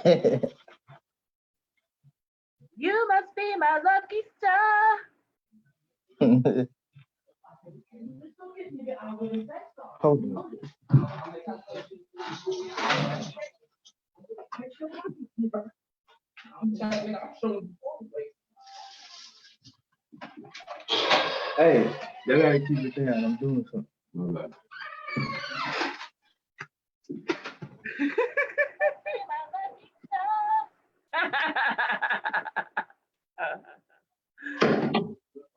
You must be my lucky star. Hold on. Hey, y'all gotta keep it down. I'm doing something.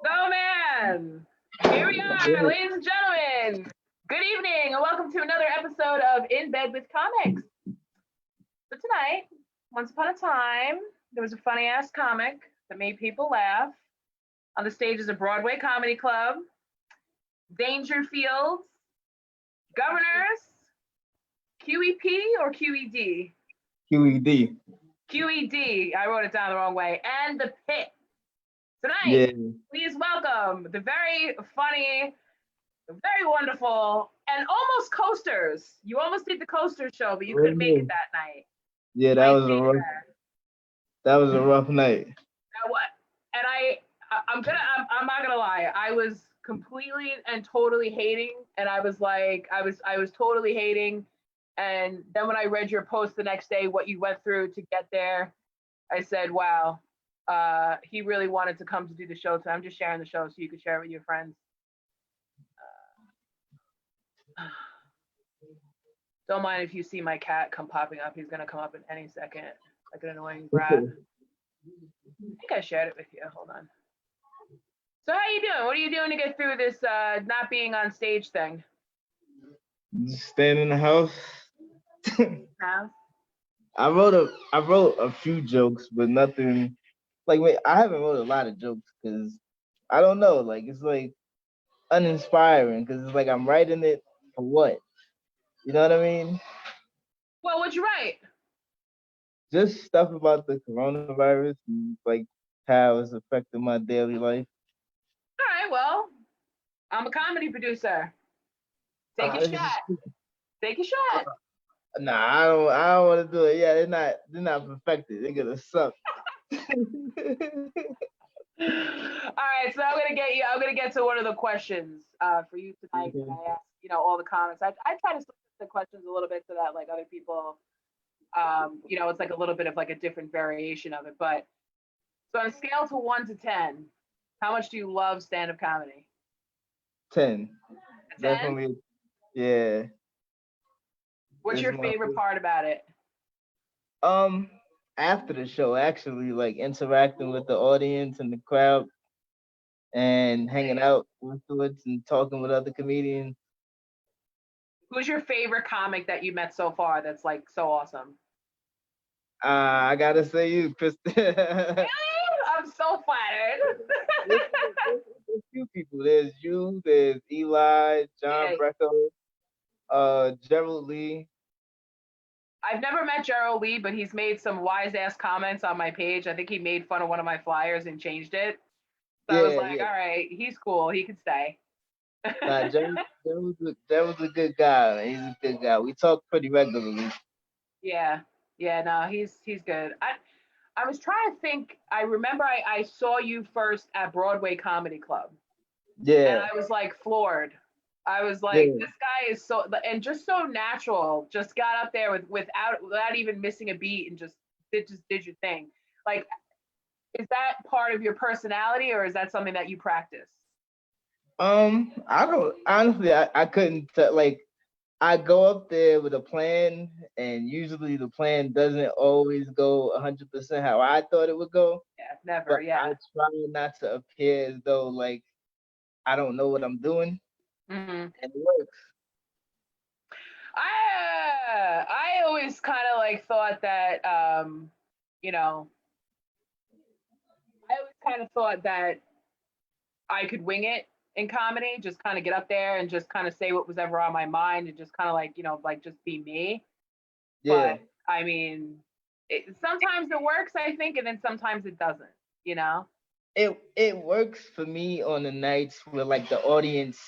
So, man, here we are, ladies and gentlemen. Good evening, and welcome to another episode of In Bed with Comics. So tonight, once upon a time, there was a funny ass comic that made people laugh on the stages of Broadway Comedy Club, Dangerfields, Governors, QEP or QED? QED. QED. I wrote it down the wrong way. And the Pit. Tonight, Yeah. please welcome the very funny, very wonderful, and almost coasters. You almost did the coaster show, but you couldn't make it that night. Yeah, that was a rough night. And I'm not gonna lie. I was completely and totally hating, and I was totally hating. And then when I read your post the next day, what you went through to get there, I said, wow, he really wanted to come to do the show. So I'm just sharing the show so you could share it with your friends. Don't mind if you see my cat come popping up. He's gonna come up in any second, like an annoying brat. I think I shared it with you. Hold on. So how you doing? What are you doing to get through this not being on stage thing? Just staying in the house. Huh? I wrote a few jokes, but nothing like I haven't wrote a lot of jokes because I don't know, like it's like uninspiring because it's like I'm writing it for what? You know what I mean? Well, what'd you write? Just stuff about the coronavirus and like how it's affecting my daily life. All right, well, I'm a comedy producer. Take a shot. Take a shot. Nah, I don't want to do it. Yeah, they're not perfected. They're gonna suck. All right, so I'm gonna get to one of the questions for you tonight. Mhm. I ask, all the comments. I try to split the questions a little bit so that like other people, it's like a little bit of like a different variation of it. But so on a scale to 1 to 10, how much do you love stand-up comedy? 10. 10? Definitely. Yeah. What's your favorite part about it? After the show, actually, like interacting with the audience and the crowd and hanging out afterwards and talking with other comedians. Who's your favorite comic that you met so far that's like so awesome? I gotta say you, Kristen. Really? I'm so flattered. There's a few people. There's you, there's Eli, John Brecco, Gerald Lee. I've never met Gerald Lee, but he's made some wise ass comments on my page. I think he made fun of one of my flyers and changed it. So I was like, all right, he's cool. He can stay. Nah, Gerald's a good guy. Man. He's a good guy. We talk pretty regularly. Yeah. No, he's good. I was trying to think. I remember I saw you first at Broadway Comedy Club. Yeah. And I was like floored. I was like, this guy is so, and just so natural. Just got up there without even missing a beat and just did your thing. Like, is that part of your personality or is that something that you practice? I don't honestly. I couldn't like. I go up there with a plan, and usually the plan doesn't always go 100% how I thought it would go. Yeah, never. But Yeah. I try not to appear as though like I don't know what I'm doing, and it works. I always kind of like thought that I always kind of thought that I could wing it in comedy, just kind of get up there and just kind of say what was ever on my mind and just kind of like, like just be me. Yeah. But I mean, sometimes it works, I think, and then sometimes it doesn't, It works for me on the nights where like the audience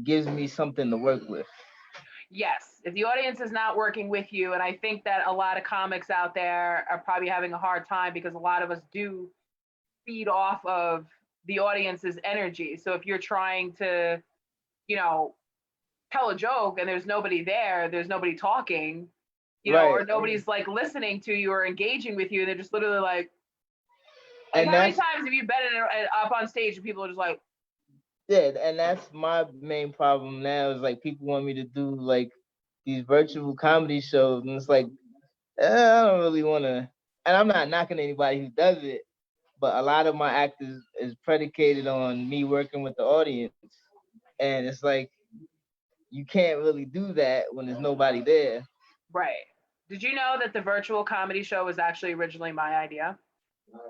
gives me something to work with. Yes, If the audience is not working with you, and I think that a lot of comics out there are probably having a hard time because a lot of us do feed off of the audience's energy. So if you're trying to, you know, tell a joke and there's nobody there, there's nobody talking, or Right. nobody's like listening to you or engaging with you, they're just literally like And how many that's times have you been up on stage and people are just like, yeah, and that's my main problem now is like people want me to do like these virtual comedy shows, and it's like I don't really want to. And I'm not knocking anybody who does it, but a lot of my act is predicated on me working with the audience, and it's like you can't really do that when there's nobody there. right. Did you know that the virtual comedy show was actually originally my idea?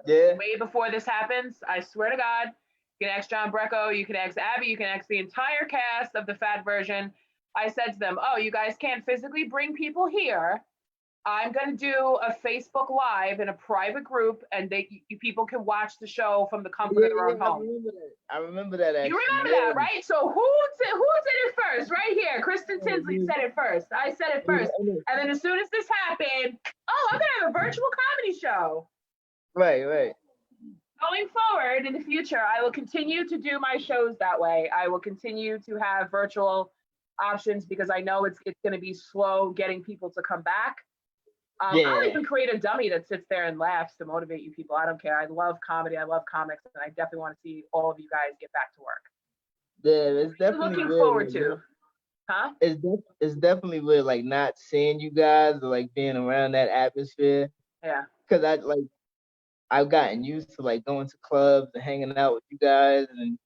Yeah, Way before this happens, I swear to God, you can ask John Brecco, you can ask Abby, you can ask the entire cast of the fat version. I said to them, oh, you guys can't physically bring people here. I'm going to do a Facebook Live in a private group, and people can watch the show from the comfort yeah, of their yeah. own home. I remember that You actually. remember Yeah. that, right? So who did it first? Right here. Kristen Tinsley said it first. I said it first. And then as soon as this happened, oh, I'm going to have a virtual comedy show. Right, right. Going forward in the future, I will continue to do my shows that way. I will continue to have virtual options because I know it's going to be slow getting people to come back. Yeah. I'll even create a dummy that sits there and laughs to motivate you people. I don't care. I love comedy. I love comics, and I definitely want to see all of you guys get back to work. Yeah, it's definitely Looking weird, forward to, huh? It's definitely weird, like not seeing you guys or like being around that atmosphere. Yeah. Cause I've gotten used to like going to clubs and hanging out with you guys and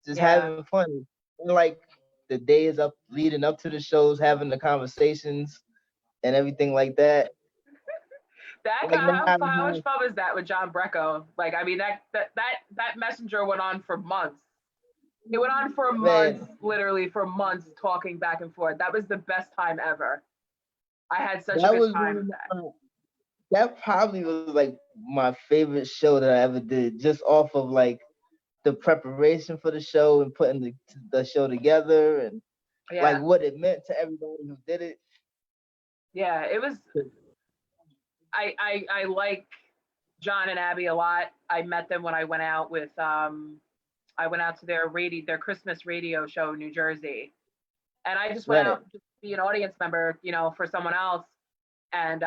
just having fun. And, like the days up leading up to the shows, having the conversations and everything like that. Like How much fun was that with John Brecco? Like, I mean, that messenger went on for months. It went on for months, literally for months, talking back and forth. That was the best time ever. I had such a good time with that. That probably was like my favorite show that I ever did, just off of like the preparation for the show and putting the show together and like what it meant to everybody who did it. Yeah, it was. I like John and Abby a lot. I met them when I went out with I went out to their Christmas radio show in New Jersey, and I just went out to be an audience member, for someone else, and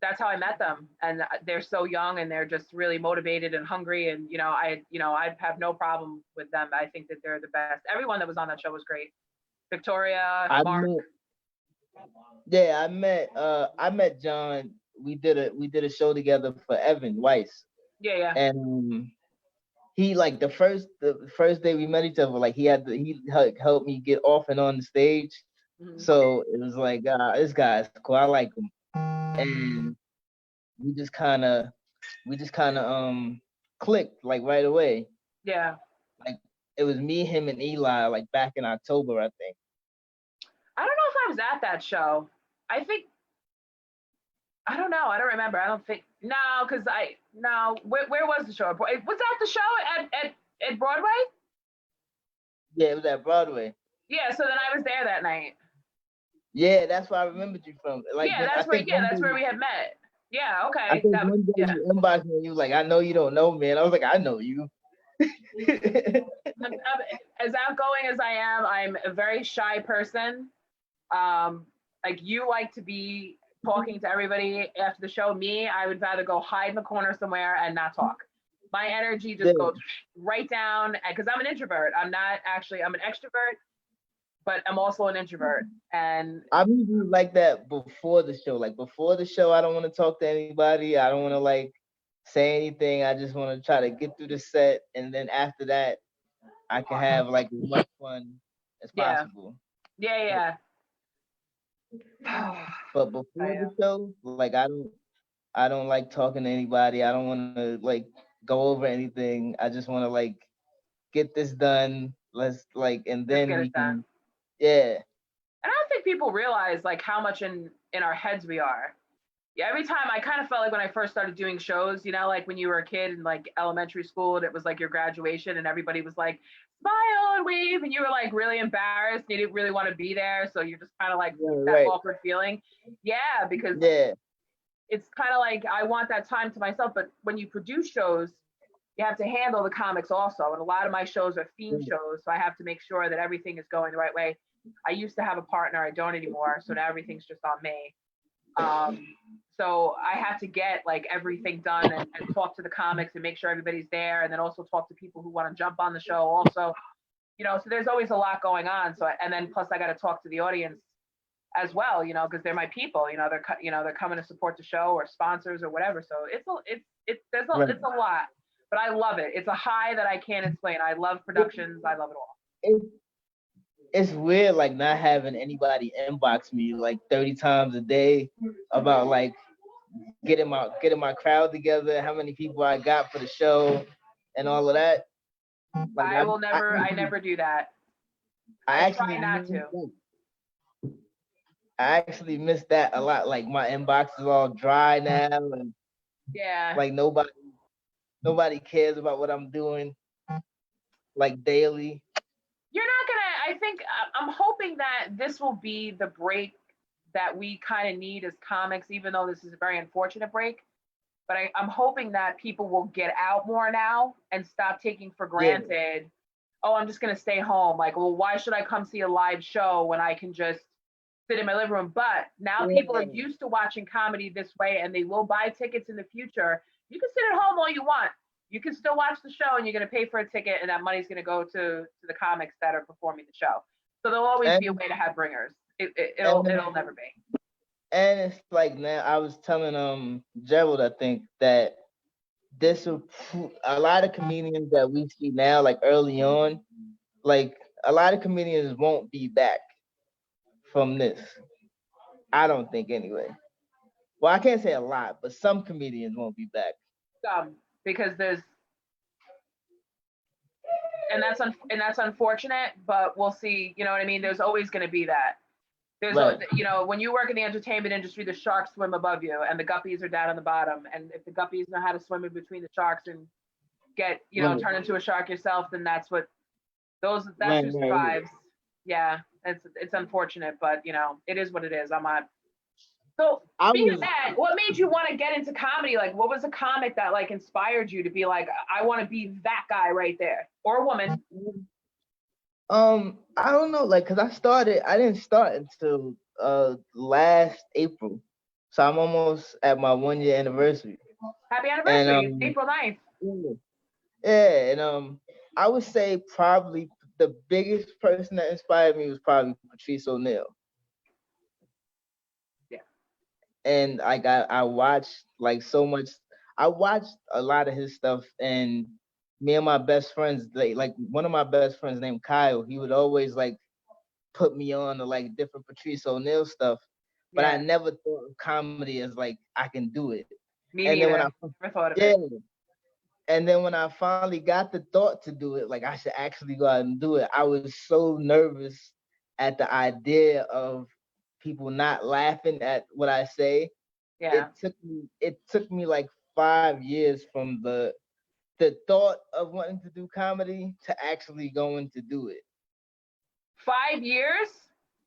that's how I met them. And they're so young, and they're just really motivated and hungry, and I have no problem with them. I think that they're the best. Everyone that was on that show was great. Victoria, Mark. I met John. We did a show together for Evan Weiss. Yeah. And he like the first day we met each other, like he helped me get off and on the stage. Mm-hmm. So it was like this guy's cool. I like him, and we just kind of clicked like right away. Yeah. Like it was me, him, and Eli like back in October, I think. I don't know if I was at that show. I don't know. I don't remember. I don't think because where was the show? Was that the show at Broadway? Yeah, it was at Broadway. Yeah, so then I was there that night. Yeah, that's where I remembered you from. Like that's where we had met. Yeah, okay. I think one day you inboxed me and you was like, I know you don't know me. And I was like, I know you. As outgoing as I am, I'm a very shy person. Like you like to be talking to everybody after the show. Me, I would rather go hide in the corner somewhere and not talk. My energy just goes right down because I'm an introvert. I'm an extrovert, but I'm also an introvert. And I'm usually like that before the show. Like before the show, I don't want to talk to anybody. I don't want to like say anything. I just want to try to get through the set. And then after that, I can have like as much fun as possible. Yeah. But before the show, like I don't like talking to anybody. I don't want to like go over anything. I just want to like get this done. Let's like, and then we can. Yeah. And I don't think people realize like how much in our heads we are. Yeah, every time I kind of felt like when I first started doing shows, you know, like when you were a kid in like elementary school and it was like your graduation and everybody was like, smile and wave, and you were like really embarrassed. You didn't really want to be there. So you're just kind of like Yeah, that right. awkward feeling. Yeah, because Yeah. it's kind of like I want that time to myself. But when you produce shows, you have to handle the comics also. And a lot of my shows are theme shows. So I have to make sure that everything is going the right way. I used to have a partner, I don't anymore. So now everything's just on me. Um, so I have to get like everything done and talk to the comics and make sure everybody's there, and then also talk to people who want to jump on the show. Also, you know, so there's always a lot going on. So and then plus I got to talk to the audience as well, you know, because they're my people. You know, they're coming to support the show or sponsors or whatever. So Right. it's a lot, but I love it. It's a high that I can't explain. I love productions. I love it all. It, it's weird like not having anybody inbox me like 30 times a day about like getting my crowd together, how many people I got for the show, and all of that. Like I will never. I never do that. I I actually try not to. I actually miss that a lot. Like my inbox is all dry now, and Yeah. like nobody cares about what I'm doing like daily. You're not gonna. I think I'm hoping that this will be the break that we kind of need as comics, even though this is a very unfortunate break. But I'm hoping that people will get out more now and stop taking for Yeah, granted. Oh, I'm just gonna stay home. Like, well, why should I come see a live show when I can just sit in my living room? But now people are yeah. used to watching comedy this way, and they will buy tickets in the future. You can sit at home all you want. You can still watch the show, and you're going to pay for a ticket, and that money's going to go to the comics that are performing the show. So there'll always be a And way to have bringers. and It'll never be. and it's like now I was telling Gerald, I think that this will a lot of comedians that we see now, like early on, like a lot of comedians won't be back from this. I don't think anyway. Well, I can't say a lot, but some comedians won't be back. Because there's and that's unfortunate, but we'll see. You know what I mean? There's always going to be that. Right. You know, when you work in the entertainment industry, the sharks swim above you and the guppies are down on the bottom. And if the guppies know how to swim in between the sharks and get, you know, Right. turn into a shark yourself, then that's Right. who Right. survives. Yeah, it's unfortunate, but you know, it is what it is. I'm not. So I speaking of was that, what made you want to get into comedy? Like, what was a comic that like inspired you to be like, I want to be that guy right there, or a woman? I don't know, like, cause I didn't start until last April. So I'm almost at my 1 year anniversary. Happy And anniversary! It's April 9th. yeah, yeah, and I would say probably the biggest person that inspired me was probably Patrice O'Neal. Yeah, And I watched like so much. I watched a lot of his stuff, and me and my best friends, like one of my best friends named Kyle, he would always like put me on to like different Patrice O'Neal stuff, but I yeah. never thought of comedy as like I can do it. Me And then when neither. Never thought of yeah, it. and then when I finally got the thought to do it, like I should actually go out and do it, I was so nervous at the idea of people not laughing at what I say. Yeah. It took me like 5 years from the thought of wanting to do comedy to actually going to do it. 5 years?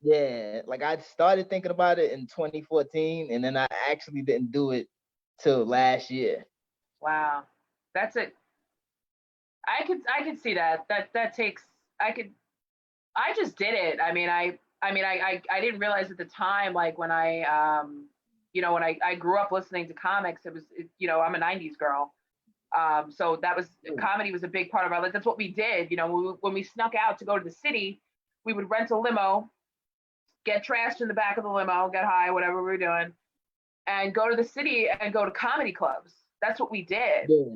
Yeah, like I started thinking about it in 2014, and then I actually didn't do it till last year. Wow. That's it. I could see that. That takes I could I just did it. I didn't realize at the time like when you know when I grew up listening to comics, you know, I'm a 90s girl. So that was comedy was a big part of our life. That's what we did. You know, when we snuck out to go to the city, we would rent a limo, get trashed in the back of the limo, get high, whatever we were doing, and go to the city and go to comedy clubs. That's what we did. Yeah,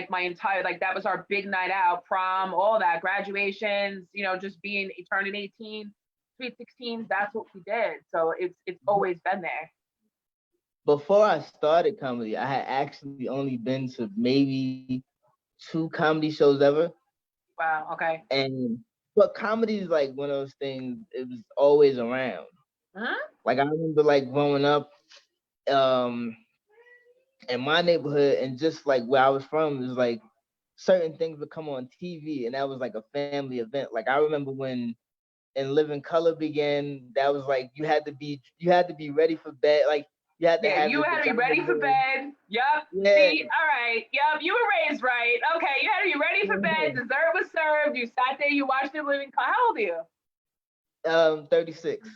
My entire like that was our big night out, prom, all that, graduations, you know, just being turning 18, sweet 16s. That's what we did. So it's always been there. before I started comedy, I had actually only been to maybe two comedy shows ever. Wow. Okay. And but comedy is like one of those things, it was always around. Uh-huh. Like I remember like growing up, um in my neighborhood and just like where I was from, is like certain things would come on TV, and that was like a family event. Like I remember when In Living Color began, that was like you had to be ready for bed. Like you had to Yeah, have you your had to be pajamas ready for on. bed. Yup. Yeah. See, all right. Yup, you were raised right. Okay, you had to be ready for bed. Dessert was served. You sat there. You watched the living. How old are you? 36.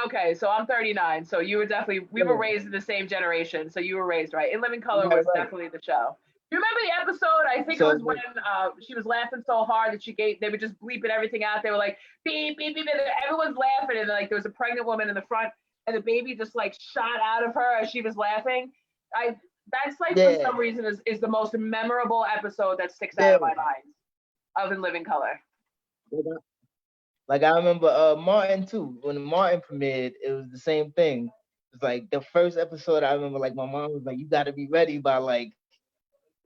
Okay, so I'm 39. So you were definitely we were Yeah. raised in the same generation. So you were raised right. In Living Color Right, was right. definitely the show. You remember the episode? I think it So was when she was laughing so hard that they were just bleeping everything out. They were like beep beep beep, and everyone's laughing, and like there was a pregnant woman in the front, and the baby just like shot out of her as she was laughing. I That's like for yeah, some reason is the most memorable episode that sticks out yeah. of my mind of In Living Color. Like I remember Martin too. When Martin premiered, it was the same thing. It's like the first episode I remember, like my mom was like, you gotta be ready by like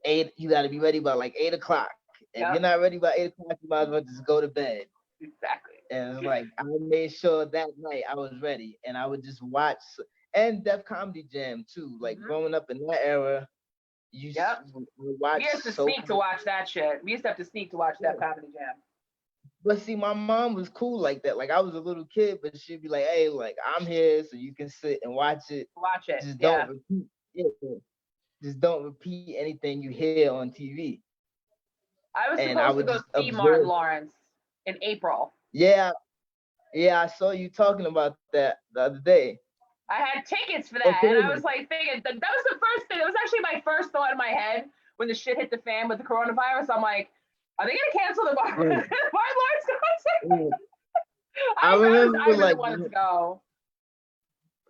8, you gotta be ready by like 8 o'clock. If you're Yep, not ready by 8 o'clock, you might as well just go to bed. exactly. And it's like I made sure that night I was ready, and I would just watch. And Def Comedy Jam too. Like Hmm. growing up in that era, Yep. would We watch used to so sneak to much. watch that shit. We used to have to sneak to watch that Comedy Jam. But see, my mom was cool like that. Like I was a little kid, but she'd be like, "Hey, like I'm here, so you can sit and watch it. Watch it. Just don't Yeah. repeat. Yeah, just don't repeat anything you hear on TV." I was And I supposed to would go just see Martin observe. Lawrence in April. Yeah, yeah, I saw you talking about that the other day. I had tickets for that, and I Okay. was like thinking that was the first thing. That was actually my first thought in my head when the shit hit the fan with the coronavirus. I'm like, are they gonna cancel the Martin Right. Lawrence concert? Yeah. I I remember really like wanted to go.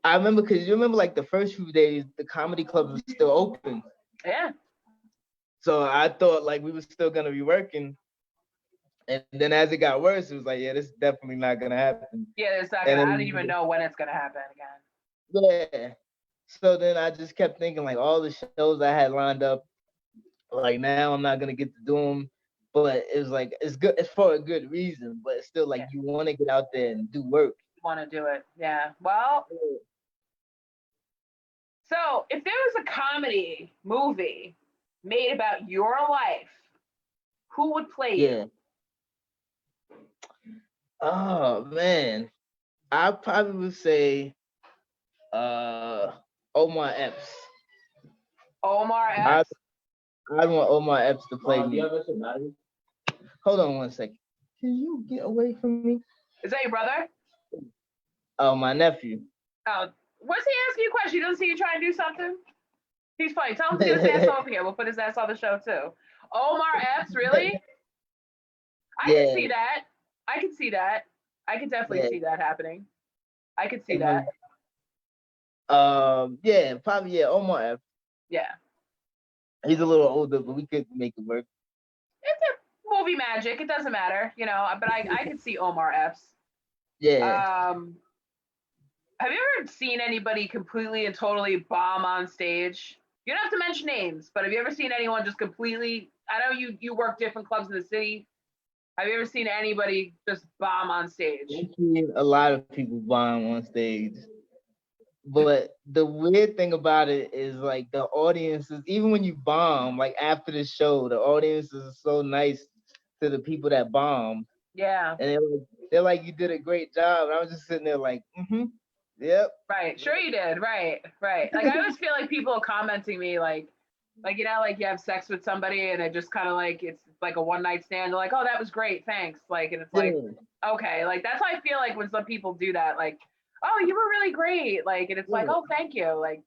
I remember because you remember like the first few days the comedy clubs were still open. Yeah. So I thought like we were still gonna be working. And then as it got worse, it was like, yeah, this is definitely not gonna happen. Yeah, it's not And gonna. I don't then even know when it's gonna happen again. yeah. So then I just kept thinking like all the shows I had lined up, like now I'm not gonna get to do them. But it was like it's good, it's for a good reason, but it's still like Yeah, you want to get out there and do work. want to do it. Yeah. Well, so if there was a comedy movie made about your life, who would play you? Yeah. Oh man. I probably would say uh Omar Epps. Omar I Epps. I want Omar Epps to play me. Hold on one second. Can you get away from me? Is that your brother? Oh, my nephew. Oh, what's he asking you a question? He doesn't see you trying to do something? He's funny. Tell him to get his ass over here. We'll put his ass on the show too. Omar Epps, really? I can Yeah, see that. I can see that. I can definitely yeah. see that happening. I could see And that. then, yeah, probably yeah, Omar Epps. Yeah. He's a little older, but we could make it work. It's a movie magic. It doesn't matter, but I could see Omar Epps. Yeah. Um, have you ever seen anybody completely and totally bomb on stage? You don't have to mention names, but have you ever seen anyone just completely? I know you work different clubs in the city. Have you ever seen anybody just bomb on stage? I've seen a lot of people bomb on stage. But the weird thing about it is like the audiences, even when you bomb, like after the show, the audiences are so nice to the people that bomb. Yeah. And they're like, you did a great job. And I was just sitting there like, yep. Right. Sure you did. Right. Right. Like I always feel like people are commenting me like like you have sex with somebody and it just kind of like it's like a one night stand. They're like, oh, that was great, thanks. Like, and it's like, Yeah, okay, like that's how I feel like when some people do that. Like, oh, you were really great. Like, and it's like, yeah. oh, thank you. Like,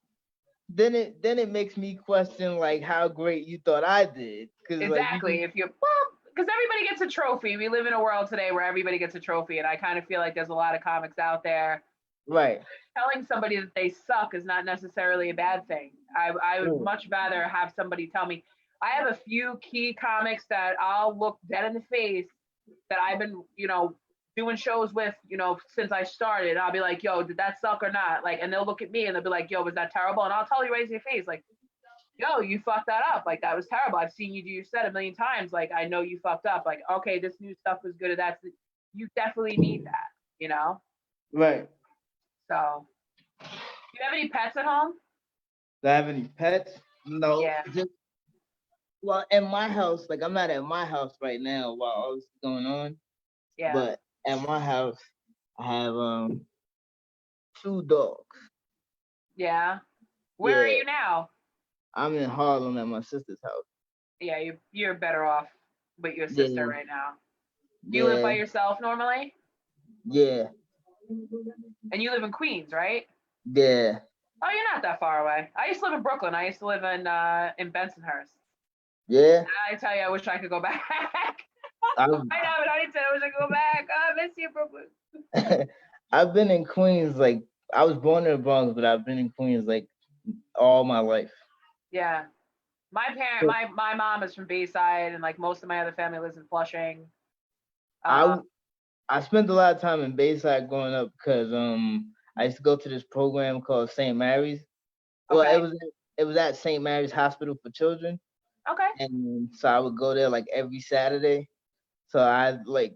Then it makes me question like how great you thought I did. Cause like exactly. If you well, because everybody gets a trophy. We live in a world today where everybody gets a trophy, and I kind of feel like there's a lot of comics out there right. telling somebody that they suck is not necessarily a bad thing. I would Mm, much rather have somebody tell me. I have a few key comics that I'll look dead in the face that I've been, doing shows with, since I started. I'll be like, yo, did that suck or not? Like, and they'll look at me and they'll be like, yo, was that terrible? And I'll tell you right to your face, like, yo, you fucked that up. Like, that was terrible. I've seen you do your set a million times. Like, I know you fucked up. Like, okay, this new stuff was good. You definitely need that. right. So, do you have any pets at home? Do I have any pets? No. Yeah, Just well, in my house, like I'm not at my house right now while all this is going on, yeah, but at my house, I have two dogs. yeah. Where are Yeah, you now? I'm in Harlem at my sister's house. Yeah, you're better off with your sister Yeah, right now. You live by yeah, yourself normally, yeah, and you live in Queens, right? yeah, Oh, you're not that far away. I used to live in Brooklyn. I used to live in Bensonhurst. yeah. I tell you, I wish I could go back. I've I know, but I need to. I wish I could go back. Oh, I miss you, Brooklyn. I've been in Queens like I was born in the Bronx, but I've been in Queens like all my life. Yeah, my mom is from Bayside, and like most of my other family lives in Flushing. Uh, I I spent a lot of time in Bayside growing up because I used to go to this program called St. Mary's. Well, okay, it was at St. Mary's Hospital for Children, okay. and so I would go there like every Saturday. So I like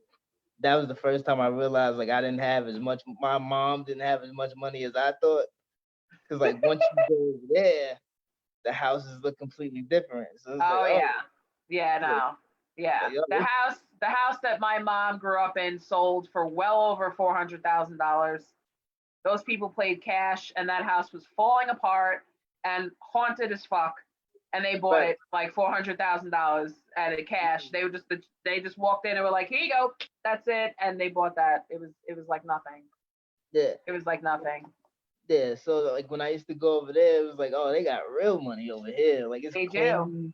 that was the first time I realized like I didn't have as much. My mom didn't have as much money as I thought. Because like once you go over there, the houses look completely different. So it's like Oh oh, yeah, yeah, like, no, yeah. like oh, The house that my mom grew up in sold for well over $400,000. Those people played cash, and that house was falling apart and haunted as fuck. And they bought right, it like $400,000 at a cash. They just walked in and were like, "Here you go, that's it," and they bought that. It was like nothing. yeah, It was like nothing. yeah. So like when I used to go over there, it was like oh, they got real money over here. Like it's They do. clean.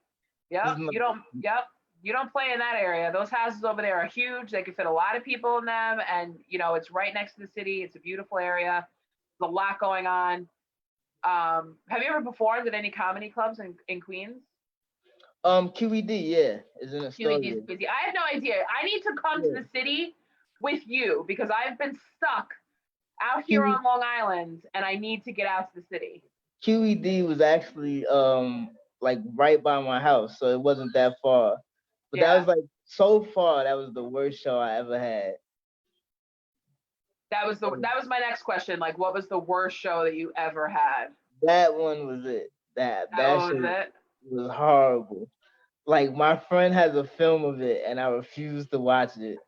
It's Yep. not, Yep. You don't play in that area. Those houses over there are huge. They can fit a lot of people in them, and it's right next to the city. It's a beautiful area. There's a lot going on. Have you ever performed at any comedy clubs in Queens? QED, yeah, is in QED is Astoria. busy. I have no idea. I need to come to Yeah, the city with you because I've been stuck out here QE, on Long Island, and I need to get out to the city. QED was actually like right by my house, so it wasn't that far. But that Yeah, was like so far, that was the worst show I ever had. that was my next question. Like, what was the worst show that you ever had? That one was it. That What was show it? was horrible. Like my friend has a film of it, and I refuse to watch it.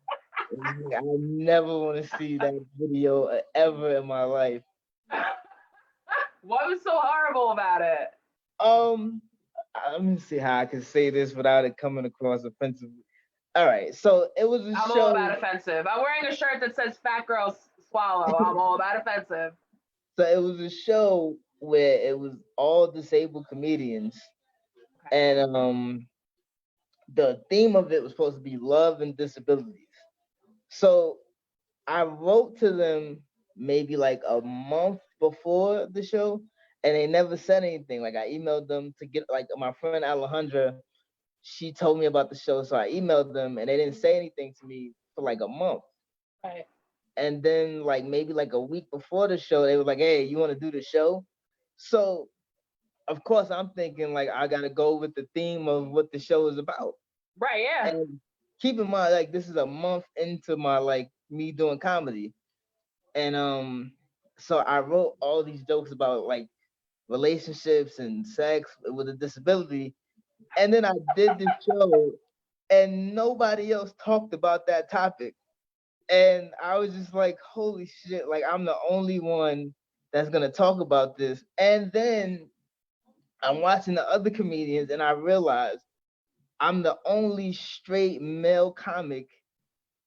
I never want to see that video ever in my life. What was so horrible about it? Um, let me see how I can say this without it coming across offensive. All right, so it was a I'm all show. about offensive. I'm wearing a shirt that says "Fat Girls Swallow." I'm all about offensive. So it was a show where it was all disabled comedians, Okay. and the theme of it was supposed to be love and disabilities. So I wrote to them maybe like a month before the show, and they never said anything. Like I emailed them to get like my friend Alejandra. She told me about the show, so I emailed them, and they didn't say anything to me for like a month. Right. And then like maybe like a week before the show, they were like, "Hey, you want to do the show?" So of course I'm thinking like I gotta go with the theme of what the show is about. Right. Yeah. And keep in mind, like this is a month into my like me doing comedy. And so I wrote all these jokes about like relationships and sex with a disability. And then I did this show and nobody else talked about that topic. And I was just like, holy shit, like I'm the only one that's gonna talk about this. And then I'm watching the other comedians and I realized I'm the only straight male comic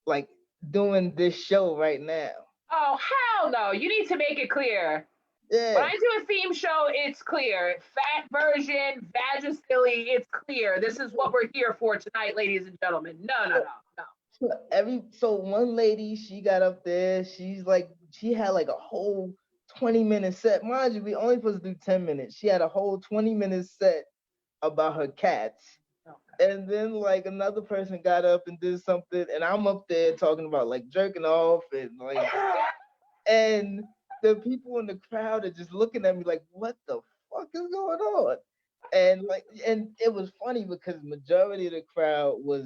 like doing this show right now. Oh hell no! You need to make it clear. When Yeah. I do a theme show, it's clear. Fat version, Vagisilly, it's clear. This is what we're here for tonight, ladies and gentlemen. No, no, no, no. So one lady, she got up there, she's like she had like a whole 20-minute set. Mind you, we only supposed to do 10 minutes. She had a whole 20-minute set about her cats. Okay. And then like another person got up and did something, and I'm up there talking about like jerking off and like and the people in the crowd are just looking at me like, what the fuck is going on? And like, and it was funny because majority of the crowd was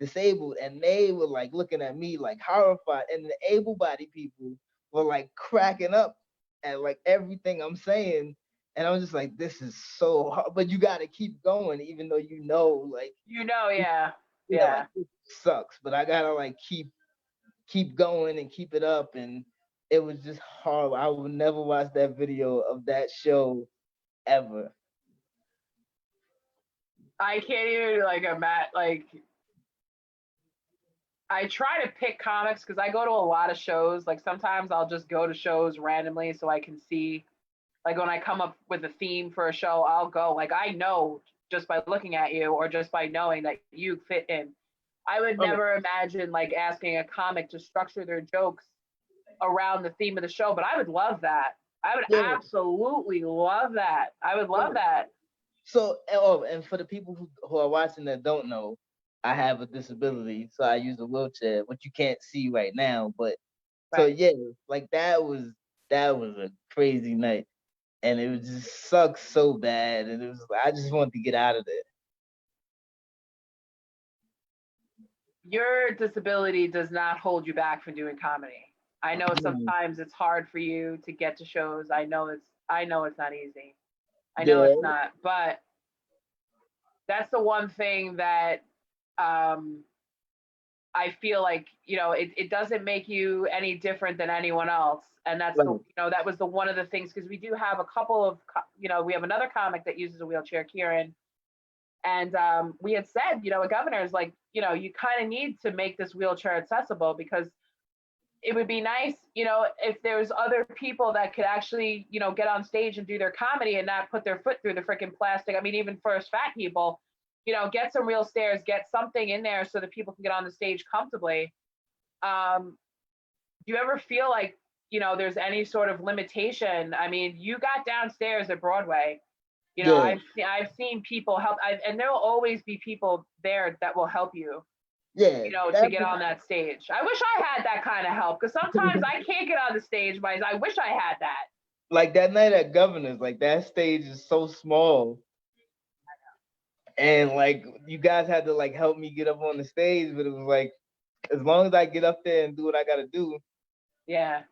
disabled, and they were like looking at me like horrified, and the able-bodied people were like cracking up at like everything I'm saying. And I was just like, this is so hard, but you got to keep going, even though like, Yeah, like yeah. this sucks, but I gotta like keep going and keep it up. And it was just horrible. I would never watch that video of that show ever. I can't even like imagine. Like, I try to pick comics because I go to a lot of shows. Like sometimes I'll just go to shows randomly so I can see. Like when I come up with a theme for a show, I'll go. Like I know just by looking at you or just by knowing that you fit in. I would Oh, never imagine like asking a comic to structure their jokes around the theme of the show, but I would love that. I would yeah. absolutely love that. I would love that. So, oh, and for the people who are watching that don't know, I have a disability, so I use a wheelchair, which you can't see right now. But so Right. yeah, like that was a crazy night, and it was just sucked so bad, and it was I just wanted to get out of there. Your disability does not hold you back from doing comedy. I know sometimes it's hard for you to get to shows. I know it's not easy. I know Yeah, it's not, but that's the one thing that um, I feel like it doesn't make you any different than anyone else, and that's the right, that was the one of the things because we do have a couple of we have another comic that uses a wheelchair, Kieran, and we had said a governor is like you kind of need to make this wheelchair accessible because it would be nice if there's other people that could actually get on stage and do their comedy and not put their foot through the freaking plastic. I mean, even for us fat people, get some real stairs, get something in there so that people can get on the stage comfortably. Do you ever feel like there's any sort of limitation? I mean, you got downstairs at Broadway. yeah, I've seen people help, and there will always be people there that will help you yeah. to get on that stage. I wish I had that kind of help because sometimes I can't get on the stage, but I wish I had that. Like that night at Governor's, like that stage is so small, and like you guys had to like help me get up on the stage, but it was like as long as I get up there and do what I gotta do. Yeah.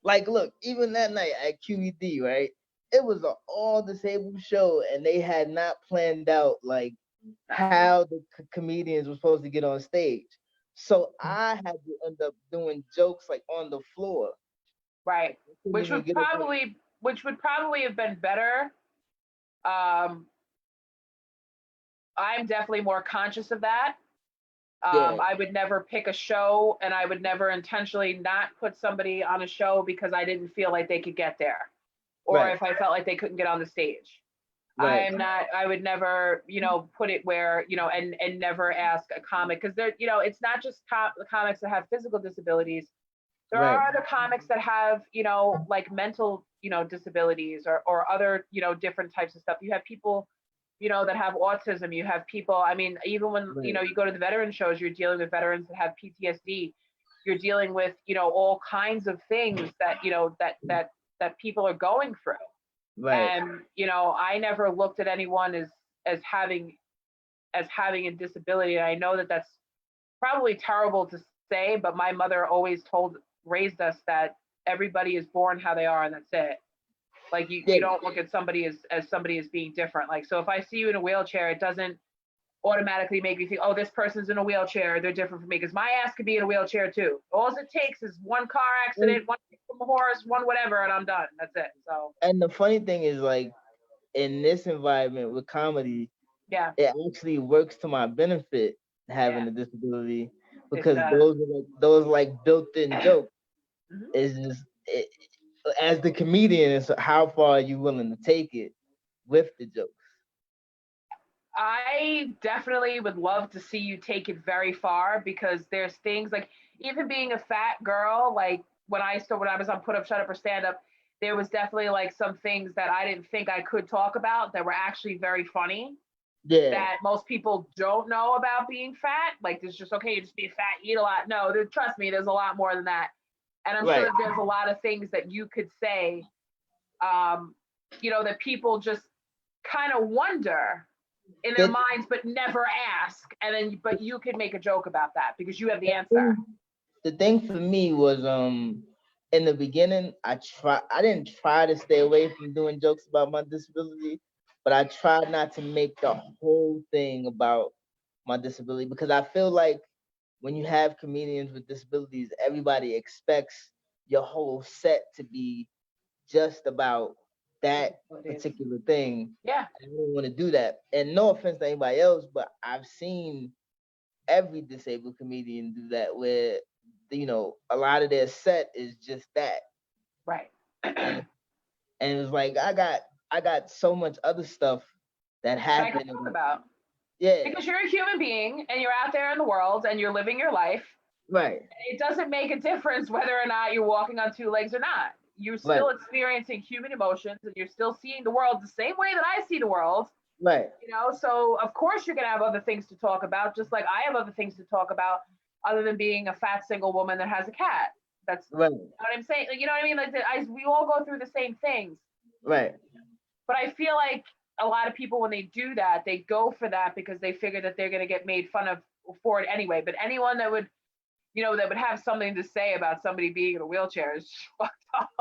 Like, look, even that night at QED, right? It was an all disabled show, and they had not planned out like how the comedians were supposed to get on stage. So I had to end up doing jokes like on the floor. Right. Couldn't Which even would get up. probably have been better. Um, I'm definitely more conscious of that. Yeah, I would never pick a show and I would never intentionally not put somebody on a show because I didn't feel like they could get there or right, if I felt like they couldn't get on the stage. right, I would never, put it where, and never ask a comic because it's not just comics that have physical disabilities. There right, are other comics that have, like mental, disabilities or other, different types of stuff. You have people, that have autism. You have people, I mean, even when, right, you go to the veteran shows, you're dealing with veterans that have PTSD. You're dealing with, all kinds of things that, that people are going through. right. And, I never looked at anyone as having, a disability. And I know that that's probably terrible to say, but my mother always raised us that everybody is born how they are and that's it. Like you Yeah, don't look at somebody as somebody as being different. Like, so if I see you in a wheelchair, it doesn't automatically make me think, oh, this person's in a wheelchair, they're different from me. Because my ass could be in a wheelchair too. All it takes is one car accident, one from a horse, one whatever, and I'm done. That's it. So and the funny thing is, like in this environment with comedy, yeah, it actually works to my benefit yeah, having a disability it because does. those built-in jokes Mhm. is just as the comedian, is how far are you willing to take it with the jokes. I definitely would love to see you take it very far because there's things like even being a fat girl, like when I was on Put Up, Shut Up or Stand Up, there was definitely like some things that I didn't think I could talk about that were actually very funny Yeah, that most people don't know about being fat. Like there's just okay, you just be fat, eat a lot. No, trust me, there's a lot more than that. And I'm sure right. that there's a lot of things that you could say, um, that people just kind of wonder in their The, minds but never ask and then but you could make a joke about that because you have the the answer. thing the thing for me was in the beginning, I didn't try to stay away from doing jokes about my disability, but I tried not to make the whole thing about my disability because I feel like when you have comedians with disabilities, everybody expects your whole set to be just about that particular thing. Yeah. I don't want to do that. And no offense to anybody else, but I've seen every disabled comedian do that where a lot of their set is just that. Right. And and it's like I got so much other stuff that That I can happened. talk about. Yeah, Because you're a human being and you're out there in the world and you're living your life. right, It doesn't make a difference whether or not you're walking on two legs or not. You're right, still experiencing human emotions and you're still seeing the world the same way that I see the world. right, So of course you're gonna have other things to talk about, just like I have other things to talk about, other than being a fat single woman that has a cat. That's right, what I'm saying. Like, you know what I mean? Like we all go through the same things. right. But I feel like a lot of people, when they do that, they go for that because they figure that they're gonna get made fun of for it anyway. But anyone that would, that would have something to say about somebody being in a wheelchair is fucked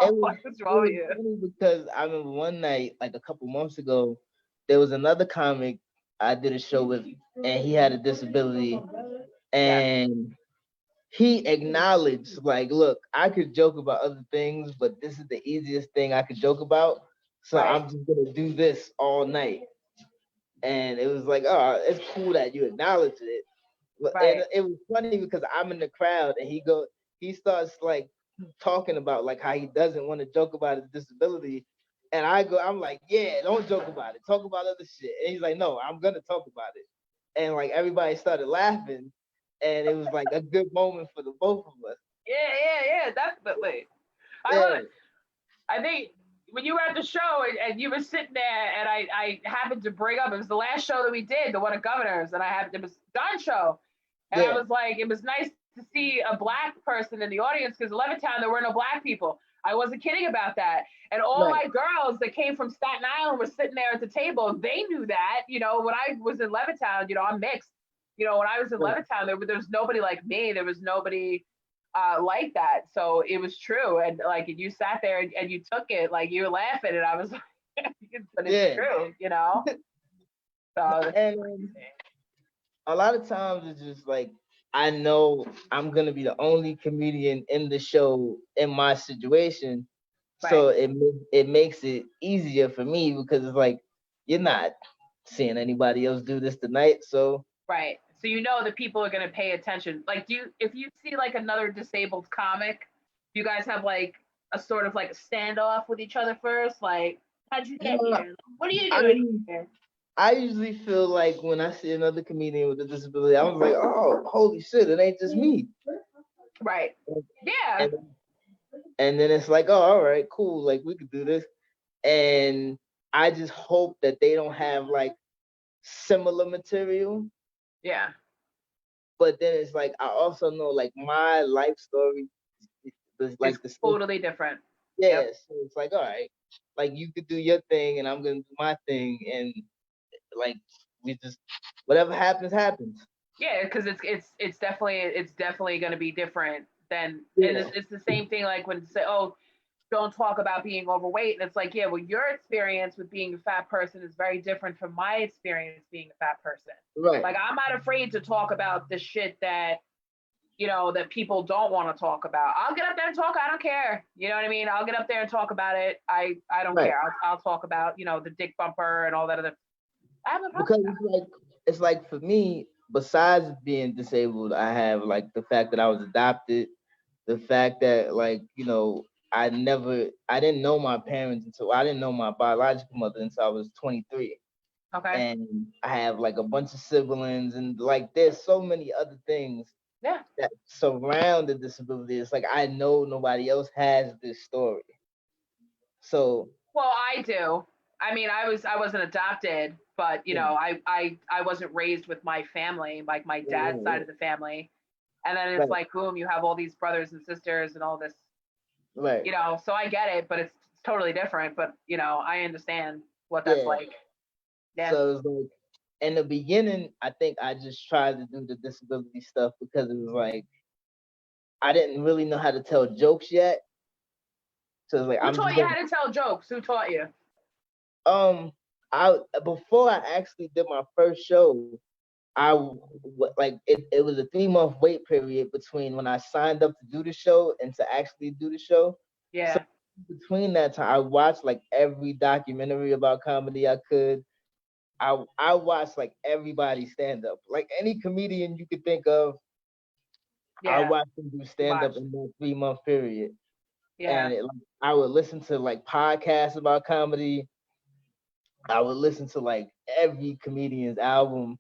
It up. was What's it wrong with was you? funny because I remember one night, like a couple months ago, there was another comic I did a show with, and he had a disability, Yeah. and he acknowledged, like, look, I could joke about other things, but this is the easiest thing I could joke about, so Right. I'm just gonna do this all night. And it was like, oh, it's cool that you acknowledge it. And Right. it was funny because I'm in the crowd, and he starts like talking about like how he doesn't want to joke about his disability, and I'm like, yeah, don't joke about it, talk about other shit. And he's like, no, I'm gonna talk about it, and like everybody started laughing, and it was like a good moment for the both of us. Yeah, definitely. I love Yeah, it. I think when you were at the show and you were sitting there and I happened to bring up, it was the last show that we did, the one at Governors, and it was Don's show. And I yeah, was like, it was nice to see a black person in the audience because in Levittown there were no black people. I wasn't kidding about that. And all right, my girls that came from Staten Island were sitting there at the table. They knew that, when I was in Levittown, I'm mixed. When I was in right. Levittown, there was nobody like me. There was nobody like that. So it was true. And like, you sat there and you took it, like you were laughing, and I was like, but it's Yeah, true. So and a lot of times it's just like I know I'm gonna be the only comedian in the show in my situation, right, so it makes it easier for me because it's like you're not seeing anybody else do this tonight, so right. So that people are gonna pay attention. Like, if you see like another disabled comic, do you guys have like a sort of like a standoff with each other first? Like, how'd you get uh, here? What are you I doing here? I usually feel like when I see another comedian with a disability, I was like, oh, holy shit, it ain't just me. Right. Yeah. And and then it's like, oh, all right, cool, like we could do this. And I just hope that they don't have like similar material. Yeah. But then it's like I also know like my life story is It's like the same. totally different. Yeah, Yep. so it's like all right, like you could do your thing and I'm gonna do my thing, and like we just whatever happens happens. Yeah, because it's definitely going to be different than, and Yeah, it's the same thing like when say, oh, don't talk about being overweight, and it's like, yeah, well, your experience with being a fat person is very different from my experience being a fat person. right, Like, I'm not afraid to talk about the shit that that people don't want to talk about. I'll get up there and talk. I don't care. You know what I mean? I'll get up there and talk about it. I don't right. care. I'll talk about the dick bumper and all that other. I have no problem Because with it's like for me, besides being disabled, I have like the fact that I was adopted, the fact that like I didn't know my parents until I didn't know my biological mother until I was 23, that. Okay. and I have like a bunch of siblings, and like there's so many other things Yeah. that surround the disability. It's like I know nobody else has this story. So Well, I do. I mean, I wasn't adopted, but yeah, I wasn't raised with my family, like my dad's side right, of the family. And then it's right, like, boom, you have all these brothers and sisters and all this, right. so I get it, but it's totally different. But I understand what that's Yeah. like. Yeah. So it's like in the beginning, I think I just tried to do the disability stuff because it was like I didn't really know how to tell jokes yet. So it's like Who I'm taught just you gonna how to tell jokes? Who taught you? I before I actually did my first show, it was a 3 month wait period between when I signed up to do the show and to actually do the show. So Yeah. between that time, I watched like every documentary about comedy I could. I watched like everybody stand up, like any comedian you could think of. I Yeah. watched them do You stand up watched. in that 3 month period, Yeah. and I would listen to like podcasts about comedy. I would listen to like every comedian's album,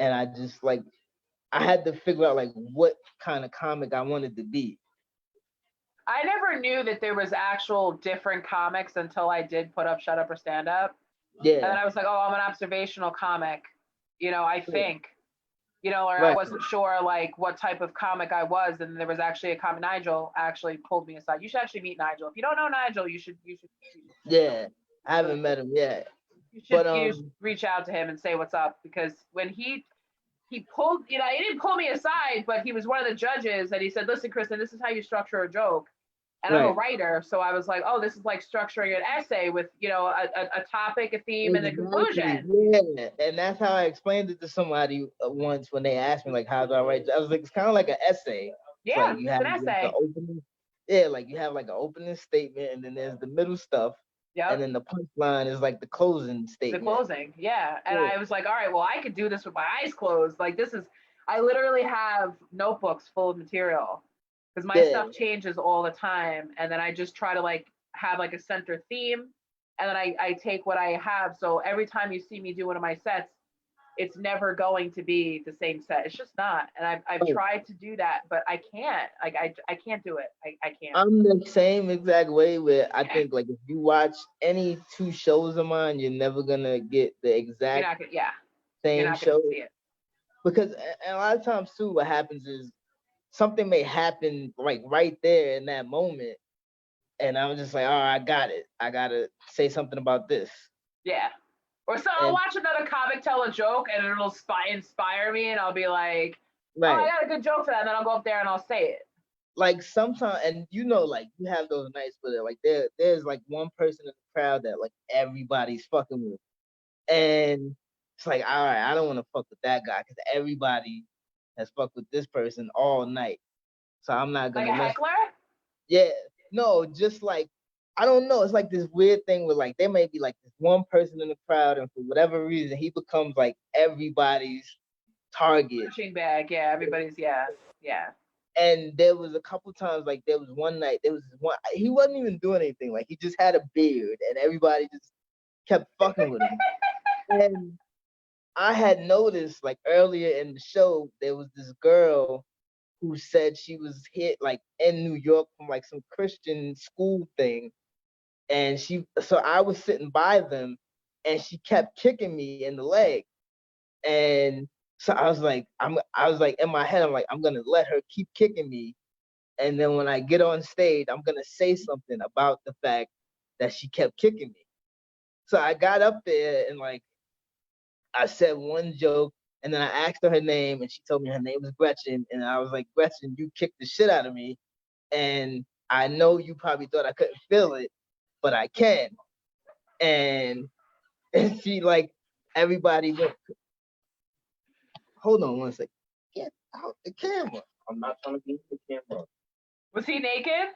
and I just like I had to figure out like what kind of comic I wanted to be. I never knew that there was actual different comics until I did put up Shut Up or Stand Up. And then Yeah, I was like, oh, I'm an observational comic. I think, or I right. wasn't sure like what type of comic I was. And there was actually a comic. Nigel actually pulled me aside. You should actually meet Nigel. If you don't know Nigel, Yeah, I really haven't cool. met him yet, You should but you should reach out to him and say what's up, because when he pulled, he didn't pull me aside, but he was one of the judges, and he said, listen, Kristen, this is how you structure a joke. And I'm a right. writer, so I was like, oh, this is like structuring an essay with, a topic, a theme, and a Exactly. conclusion. Yeah, and that's how I explained it to somebody once when they asked me like, "How do I write?" I was like, "It's kind of like an essay. It's like Yeah, you it's have an like an essay. opening, yeah, like you have like an opening statement, and then there's the middle stuff, and Yep. then the punchline is like the closing The statement." closing. Yeah. And Yeah, I was like, all right, well, I could do this with my eyes closed. Like, I literally have notebooks full of material because my yeah. stuff changes all the time. And then I just try to like have like a center theme. And then I take what I have. So every time you see me do one of my sets, it's never going to be the same set. It's just not. And I've Right. tried to do that, but I can't. Like, I can't do it. I can't. I'm the same exact way. Where I think like if you watch any two shows of mine, you're never gonna get the You're exact not gonna, yeah, you're same not gonna show see it. because a lot of times too, what happens is something may happen like right there in that moment, and I'm just like, oh, I got it. I gotta say something about this. Yeah. Or so I'll And watch another comic tell a joke and it'll inspire me, and I'll be like, oh, I right, got a good joke for that. And then I'll go up there and I'll say it. like sometimes, and like you have those nights where like there's like one person in the crowd that like everybody's fucking with, and it's like, all right, I don't want to fuck with that guy because everybody has fucked with this person all night, so I'm not Like gonna a mess. heckler? Yeah, no, just like I don't know. It's like this weird thing where like there may be like this one person in the crowd, and for whatever reason, he becomes like everybody's target. Punching bag. Yeah, everybody's, yeah. Yeah. And there was a couple times like there was one night, there was one he wasn't even doing anything. Like he just had a beard, and everybody just kept fucking with him. And I had noticed like earlier in the show, there was this girl who said she was hit like in New York from like some Christian school thing, and so I was sitting by them, and she kept kicking me in the leg, and so I was like in my head, I'm like, I'm gonna let her keep kicking me, and then when I get on stage, I'm gonna say something about the fact that she kept kicking me. So I got up there and like I said one joke, and then I asked her name, and she told me her name was Gretchen, and I was like, Gretchen, you kicked the shit out of me, and I know you probably thought I couldn't feel it, but I can. And she like everybody went, hold on one second. Get out the camera. I'm not trying to get the camera. Was he naked?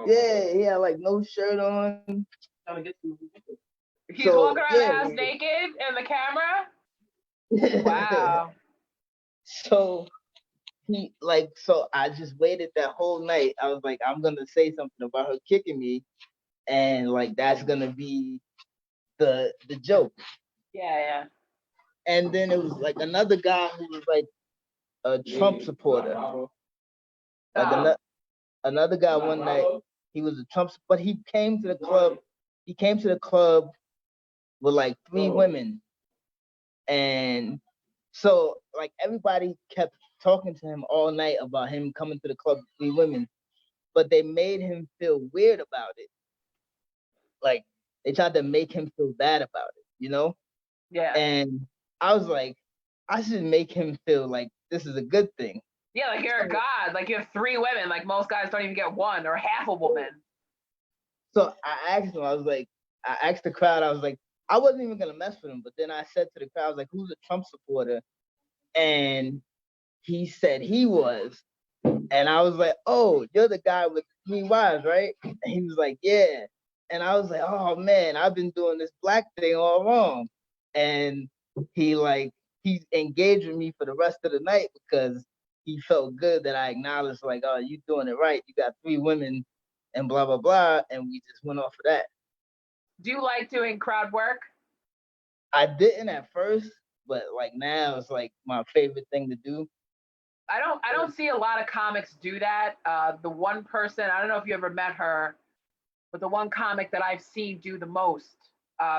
Yeah, he had like no shirt on. He's So walking around the yeah. house naked in the camera? Wow. So so I just waited that whole night. I was like, I'm gonna say something about her kicking me, and like that's gonna be the joke. Yeah, yeah. And then it was like another guy who was like a Trump supporter. Like Oh. another guy one night, he was a Trump, but he came to the club. He came to the club with like 3 women, and so like everybody kept talking to him all night about him coming to the club with 3 women, but they made him feel weird about it. Like they tried to make him feel bad about it, you know? Yeah. And I was like, I should make him feel like this is a good thing. Yeah, like you're a god. Like you have 3 women. Like most guys don't even get one or half a woman. So I asked him, I asked the crowd, I was like, I wasn't even gonna mess with him, but then I said to the crowd, I was like, who's a Trump supporter? And he said he was. And I was like, oh, you're the guy with the 3 wives, right? And he was like, yeah. And I was like, oh man, I've been doing this black thing all wrong. And he engaged with me for the rest of the night because he felt good that I acknowledged, like, oh, you doing it right. You got 3 women and blah, blah, blah. And we just went off of that. Do you like doing crowd work? I didn't at first, but like now it's like my favorite thing to do. I don't see a lot of comics do that. The one person, I don't know if you ever met her, but the one comic that I've seen do the most,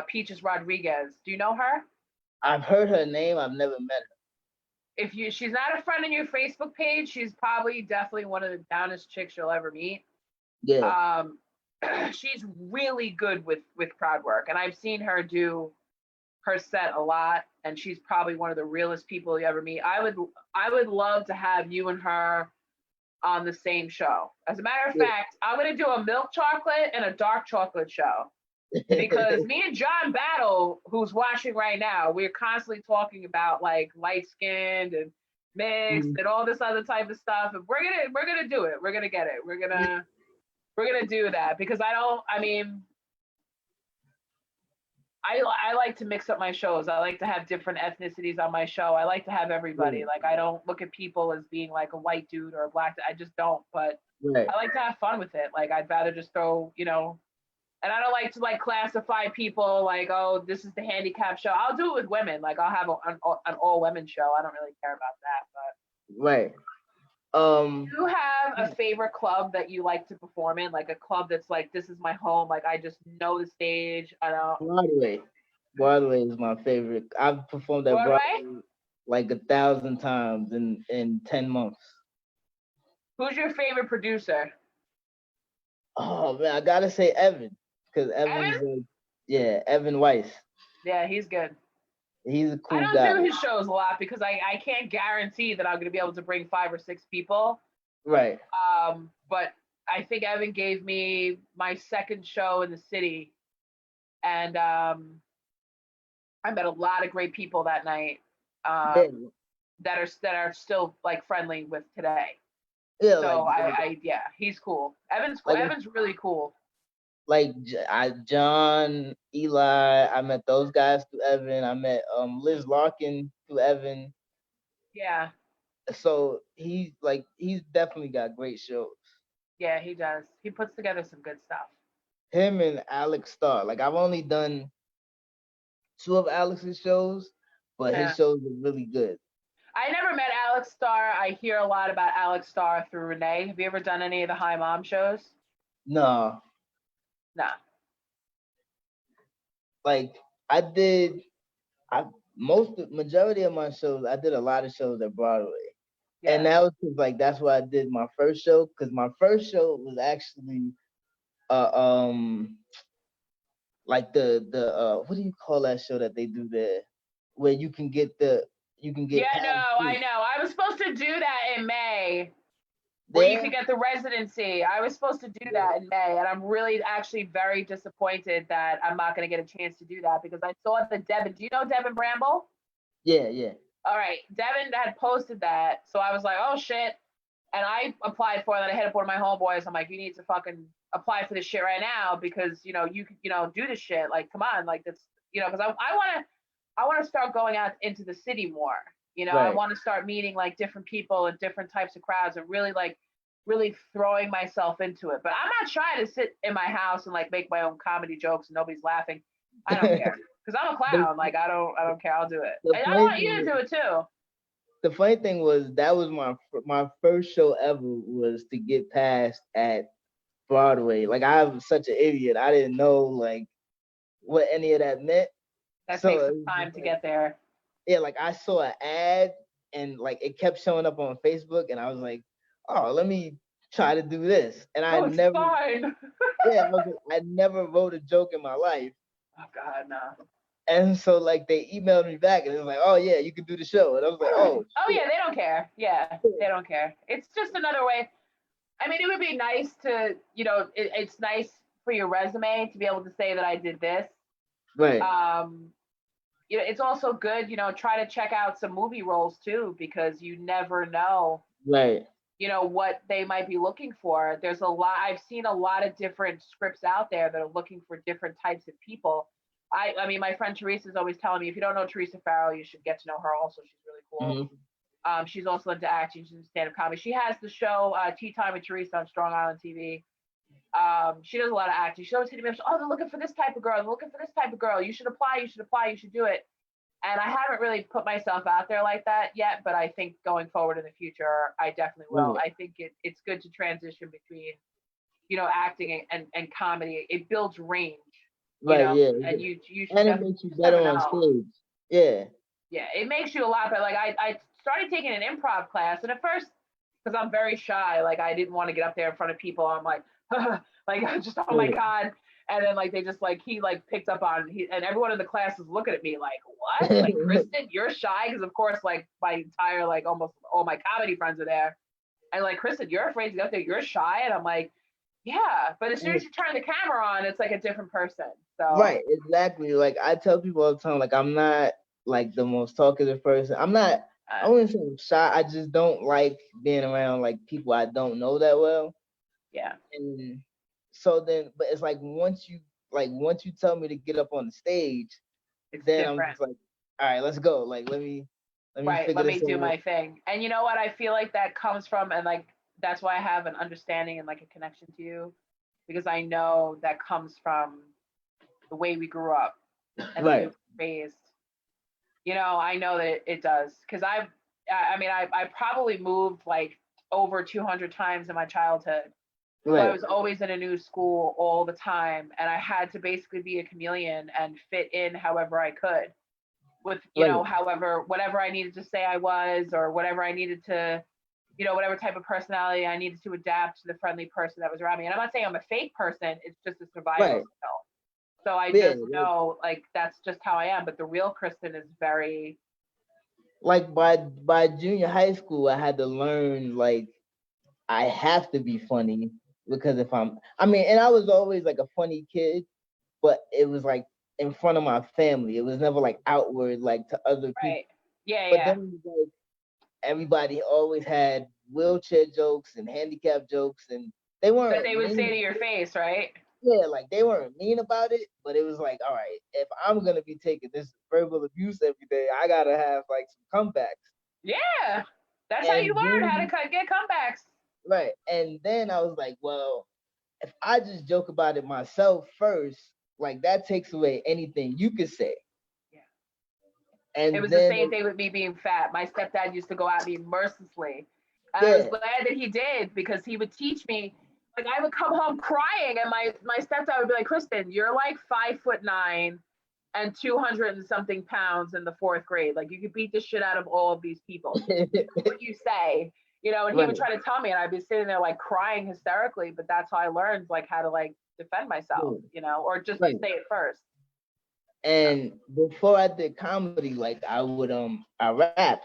Peaches Rodriguez. Do you know her? I've heard her name. I've never met her. She's not a friend on your Facebook page, she's probably definitely one of the downest chicks you'll ever meet. Yeah. She's really good with crowd work, and I've seen her do her set a lot, and she's probably one of the realest people you ever meet. I would love to have you and her on the same show. As a matter of fact, I'm gonna do a milk chocolate and a dark chocolate show because me and John Battle, who's watching right now, we're constantly talking about like light skinned and mixed and all this other type of stuff. And we're gonna do it. We're gonna get it. We're gonna do that because I like to mix up my shows. I like to have different ethnicities on my show. I like to have everybody. Like I don't look at people as being like a white dude or a black dude. I just don't. But I like to have fun with it. Like I'd rather just throw, and I don't like to like classify people like, oh, this is the handicap show. I'll do it with women. Like I'll have an all women show. I don't really care about that. But right. Do you have a favorite club that you like to perform in? Like a club that's like, this is my home. Like I just know the stage. I don't. Broadway. Broadway is my favorite. I've performed at Broadway like 1,000 times in 10 months. Who's your favorite producer? Oh man, I gotta say Evan, because Evan Weiss. Yeah, he's good. He's a cool guy. I don't do his shows a lot because I can't guarantee that I'm going to be able to bring 5 or 6 people. Right. But I think Evan gave me my second show in the city, and I met a lot of great people that night that are still like friendly with today. Yeah. So he's cool. Evan's cool. Evan's really cool. Like John, Eli, I met those guys through Evan. I met Liz Larkin through Evan. Yeah. So he's definitely got great shows. Yeah, he does. He puts together some good stuff. Him and Alex Starr. Like I've only done 2 of Alex's shows, but his shows are really good. I never met Alex Starr. I hear a lot about Alex Starr through Renee. Have you ever done any of the High Mom shows? No. Nah. Like majority of my shows, I did a lot of shows at Broadway. Yeah. And that was like that's why I did my first show, because my first show was actually like the what do you call that show that they do there, where you can get I know. I was supposed to do that in May. Where you could get the residency. I was supposed to do that in May, and I'm really actually very disappointed that I'm not going to get a chance to do that because I saw the Devin. Do you know Devin Bramble? Yeah. All right. Devin had posted that, so I was like, oh shit. And I applied for it, and I hit up one of my homeboys. I'm like, you need to fucking apply for this shit right now because, you can, do this shit. Like, come on. Like, that's, because I want to start going out into the city more. Right. I want to start meeting like different people and different types of crowds and really throwing myself into it. But I'm not trying to sit in my house and like make my own comedy jokes and nobody's laughing. I don't care because I'm a clown. Like I don't care. I'll do it. And I want you to do it too. The funny thing was that was my first show ever was to get past at Broadway. Like I was such an idiot. I didn't know like what any of that meant. That takes some time to get there. Yeah, like I saw an ad and like it kept showing up on Facebook, and I was like, "Oh, let me try to do this." And I never, fine. I never wrote a joke in my life. Oh God, no. And so like they emailed me back, and it was like, "Oh yeah, you can do the show." And I was like, "Oh." Oh yeah, they don't care. Yeah, they don't care. It's just another way. I mean, it would be nice to, it's nice for your resume to be able to say that I did this. Right. It's also good, try to check out some movie roles too, because you never know, Right. what they might be looking for. I've seen a lot of different scripts out there that are looking for different types of people. I mean, my friend Teresa is always telling me, if you don't know Teresa Farrell, you should get to know her also. She's really cool. Mm-hmm. She's also into acting. She's into stand-up comedy. She has the show Tea Time with Teresa on Strong Island TV. She does a lot of acting. She always hit me up. Oh, they're looking for this type of girl. They're looking for this type of girl. You should apply. You should apply. You should do it. And I haven't really put myself out there like that yet, but I think going forward in the future, I definitely will. Right. I think it's good to transition between, acting and comedy. It builds range, Right. Yeah. and you should And it makes you just better never on know. stage. Yeah. Yeah, it makes you a lot better. Like I started taking an improv class, and at first, because I'm very shy, like I didn't want to get up there in front of people. I'm like, like just oh my Right. god. And then like they just like he like picked up on and everyone in the class is looking at me like, what? Like Kristen, you're shy? Because of course, like my entire like almost all my comedy friends are there. And like, Kristen, you're afraid to go up there, you're shy. And I'm like, yeah. But as soon as you turn the camera on, it's like a different person. So Right, exactly. Like I tell people all the time, like I'm not like the most talkative person. I wouldn't say I'm shy. I just don't like being around like people I don't know that well. yeah. And so then, but it's like once you tell me to get up on the stage, It's then I'm different. just like, all right, let's go. Like let me Right. figure Let me this do out. my thing. And you know what? I feel like that comes from, and like, that's why I have an understanding and like a connection to you, because I know that comes from the way we grew up and the way we Right, were raised. I know that it does. Because I mean, I probably moved like over 200 times in my childhood. So I right, was always in a new school all the time. And I had to basically be a chameleon and fit in however I could with, right. however, whatever I needed to say I was, or whatever I needed to, whatever type of personality I needed to adapt to the friendly person that was around me. And I'm not saying I'm a fake person, it's just a survival Right. skill. So I Yeah, just know like that's just how I am. But the real Kristen is very, like by junior high school, I had to learn like I have to be funny because I mean, and I was always like a funny kid, but it was like in front of my family. It was never like outward, like to other people. right. Yeah, But yeah. then it was like everybody always had wheelchair jokes and handicap jokes, and they That weren't they would mean say to about your it. face, right? Yeah, like they weren't mean about it, but it was like, all right, if I'm gonna be taking this verbal abuse every day, I gotta have like some comebacks. Yeah. That's how you And learn how to then get comebacks. right, and then I was like, well, if I just joke about it myself first, like that takes away anything you could say. Yeah. It And was the then same thing with me being fat. My stepdad used to go at me mercilessly. And I was yeah, glad that he did, because he would teach me. Like I would come home crying, and my stepdad would be like, Kristen, you're like 5'9" and 200 and something pounds in the fourth grade. Like you could beat the shit out of all of these people. What you say, and he would right, try to tell me, and I'd be sitting there like crying hysterically. But that's how I learned like how to like defend myself, or just to right. say it first. And before I did comedy, like I rap,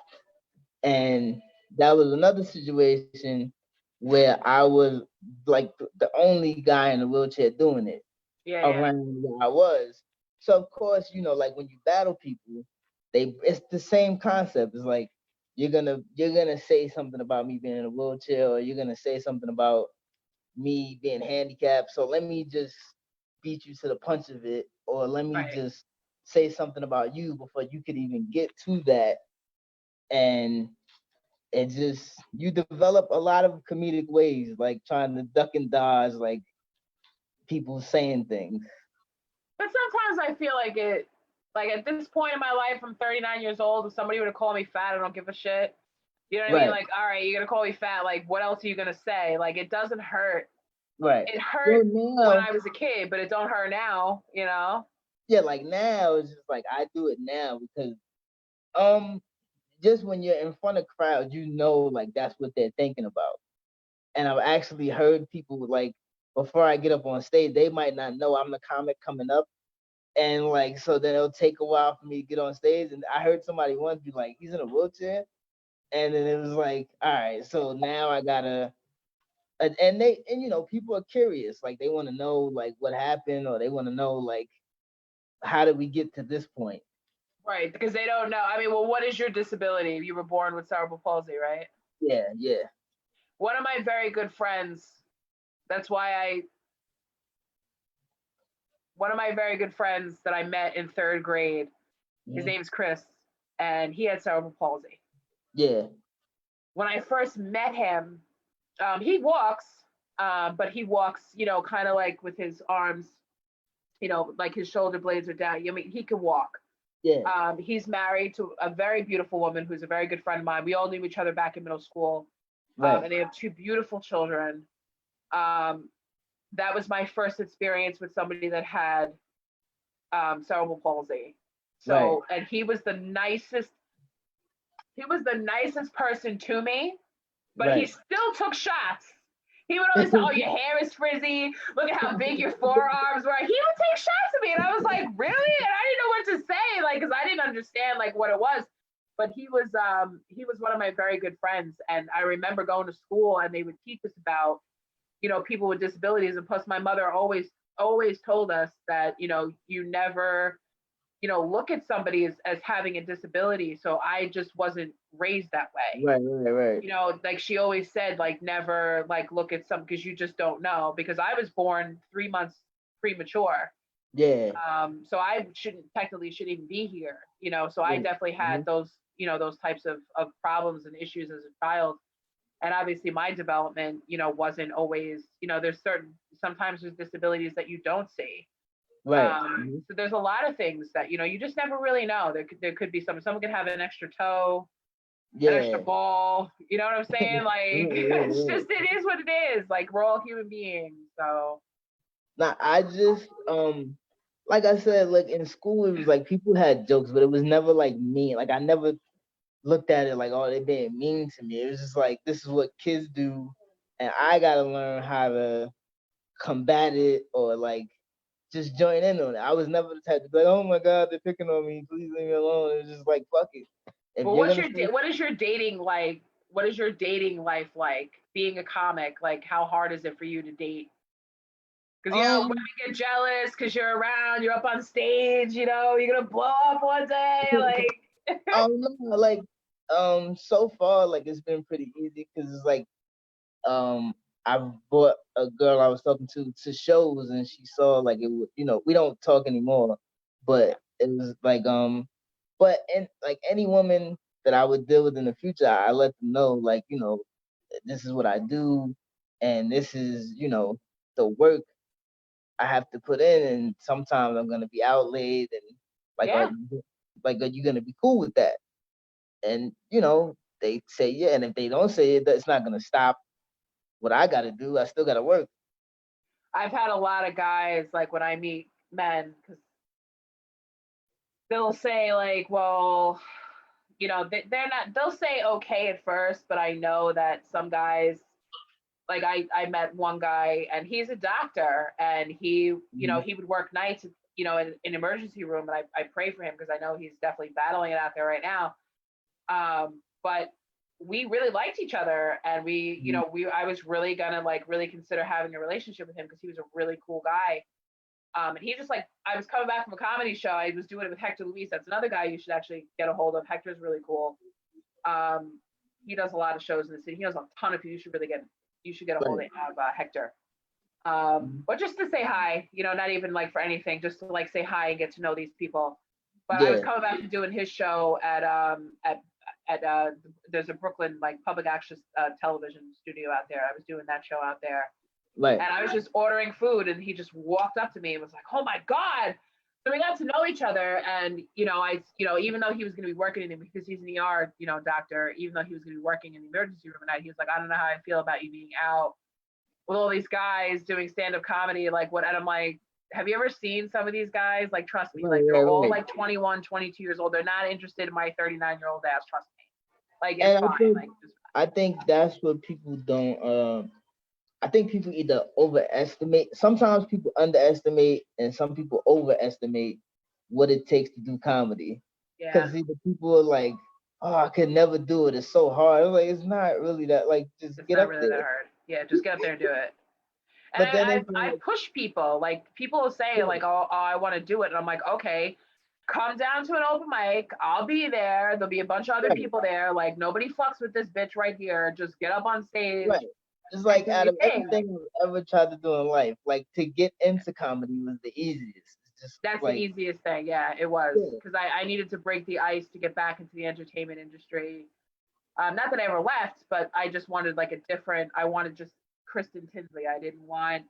and that was another situation where I was like the only guy in the wheelchair doing it Yeah, yeah. around where I was. So of course, like when you battle people, it's the same concept. It's like you're gonna say something about me being in a wheelchair, or you're gonna say something about me being handicapped. So let me just beat you to the punch of it, or let me Right. just say something about you before you could even get to that. And it just you develop a lot of comedic ways, like trying to duck and dodge, like people saying things. But sometimes I feel like it, like at this point in my life, I'm 39 years old. If somebody were to call me fat, I don't give a shit. You know what I mean? Right, Like, all right, you're gonna call me fat. Like, what else are you gonna say? Like, it doesn't hurt. right. It hurt Well, when now, I was a kid, but it don't hurt now. yeah, like now it's just like I do it now because um just when you're in front of crowds, like that's what they're thinking about. And I've actually heard people like before I get up on stage, they might not know I'm the comic coming up. And like so then it'll take a while for me to get on stage. And I heard somebody once be like, he's in a wheelchair. And then it was like, all right, so now I gotta and they and you know people are curious, like they want to know like what happened, or they want to know like how did we get to this point. Right, because they don't know. I mean, well, what is your disability? You were born with cerebral palsy, right? Yeah, yeah. One of my very good friends, that's why I, one of my very good friends that I met in third grade, his Mhm. name's Chris, and he had cerebral palsy. Yeah. When I first met him, he walks, but he walks, kind of like with his arms, like his shoulder blades are down. I mean, he can walk. Yeah. He's married to a very beautiful woman who's a very good friend of mine. We all knew each other back in middle school, Right. and they have two beautiful children. Um, that was my first experience with somebody that had cerebral palsy. Right. So, and he was the nicest. He was the nicest person to me, but he Right. still took shots. He would always say, "Oh, your hair is frizzy. Look at how big your forearms were." He would take shots at me, and I was like, "Really?" And I didn't know what to say, like, because I didn't understand like what it was. But he was one of my very good friends, and I remember going to school, and they would teach us about people with disabilities, and plus my mother always told us that you never look at somebody as having a disability. So I just wasn't raised that way. Right. Right. Right. Like she always said, like never like look at some because you just don't know. Because I was born 3 months premature, Yeah. so I shouldn't even be here. So I Yeah. definitely had Mhm. those types of problems and issues as a child. And obviously my development wasn't always there's sometimes there's disabilities that you don't see. Right. Mhm. So there's a lot of things that you just never really know. There could be someone could have an extra toe, an extra Yeah. ball. You know what I'm saying? Like Right. Right. it's Right. just it is what it is. Like we're all human beings. So Now I just like I said, like in school it was like people had jokes, but it was never like mean. Like I never looked at it like, oh, they being mean to me. It was just like this is what kids do, and I gotta learn how to combat it or like just join in on it. I was never the type to be like, oh my god, they're picking on me. Please leave me alone. It's just like fuck it. If but you're gonna say what is your dating like? What is your dating life like? Being a comic, like how hard is it for you to date? Because women um get jealous because you're around, you're up on stage, you're gonna blow up one day. Like, no, like so far like it's been pretty easy because it's like um I brought a girl I was talking to shows and she saw like it would we don't talk anymore, but it was like but and like any woman that I would deal with in the future, I let them know like this is what I do, and this is the work I have to put in, and sometimes I'm gonna be out late, and like yeah, are you gonna be cool with that? And they say yeah, and if they don't say it, that's not gonna stop what I gotta do. I still gotta work. I've had a lot of guys like when I meet men because they'll say like, well, they're not. They'll say okay at first, but I know that some guys like I met one guy and he's a doctor and Mhm. he would work nights in emergency room, and I pray for him because I know he's definitely battling it out there right now. But we really liked each other, and Mhm. I was really gonna like really consider having a relationship with him because he was a really cool guy. And he just like I was coming back from a comedy show. I was doing it with Hector Luis. That's another guy you should actually get a hold of. Hector's really cool. Um, he does a lot of shows in the city. He knows a ton of people. You should get a hold Right. of Hector. Mhm. But just to say hi, not even like for anything, just to like say hi and get to know these people. But I was Yeah. coming back from doing his show at there's a Brooklyn like public access television studio out there. I was doing that show out there, Right. and I was just ordering food, and he just walked up to me and was like, "Oh my god!" So we got to know each other, and even though he was going to be working in because he's an ER doctor, even though he was going to be working in the emergency room at night, he was like, "I don't know how I feel about you being out with all these guys doing stand-up comedy, like what?" And I'm like, have you ever seen some of these guys? Like, trust me, Right. like they're Right. all Right. like 21, 22 years old. They're not interested in my 39-year-old ass. Trust me. Like, it's And fine. Like, just I think that's what people don't. I think people either overestimate. Sometimes people underestimate, and some people overestimate what it takes to do comedy. yeah, Because either people are like, "Oh, I could never do it. It's so hard." I'm like, it's not really that. Like, just it's get not up really there. that hard. Yeah, just get up there and do it. And But then it's I like, push people. Like people will say like, oh, I want to do it, and I'm like, okay, come down to an open mic. I'll be there. There'll be a bunch of other right, people there. Like nobody fucks with this bitch right here. Just get up on stage right. Just and like do out your of thing. everything I've ever tried to do in life, like to get into comedy was the easiest. It's just That's the like, easiest thing. Yeah, it was yeah, because I needed to break the ice to get back into the entertainment industry. Not that I ever left, but I just wanted like a different. I wanted just Kristen Tinsley. I didn't want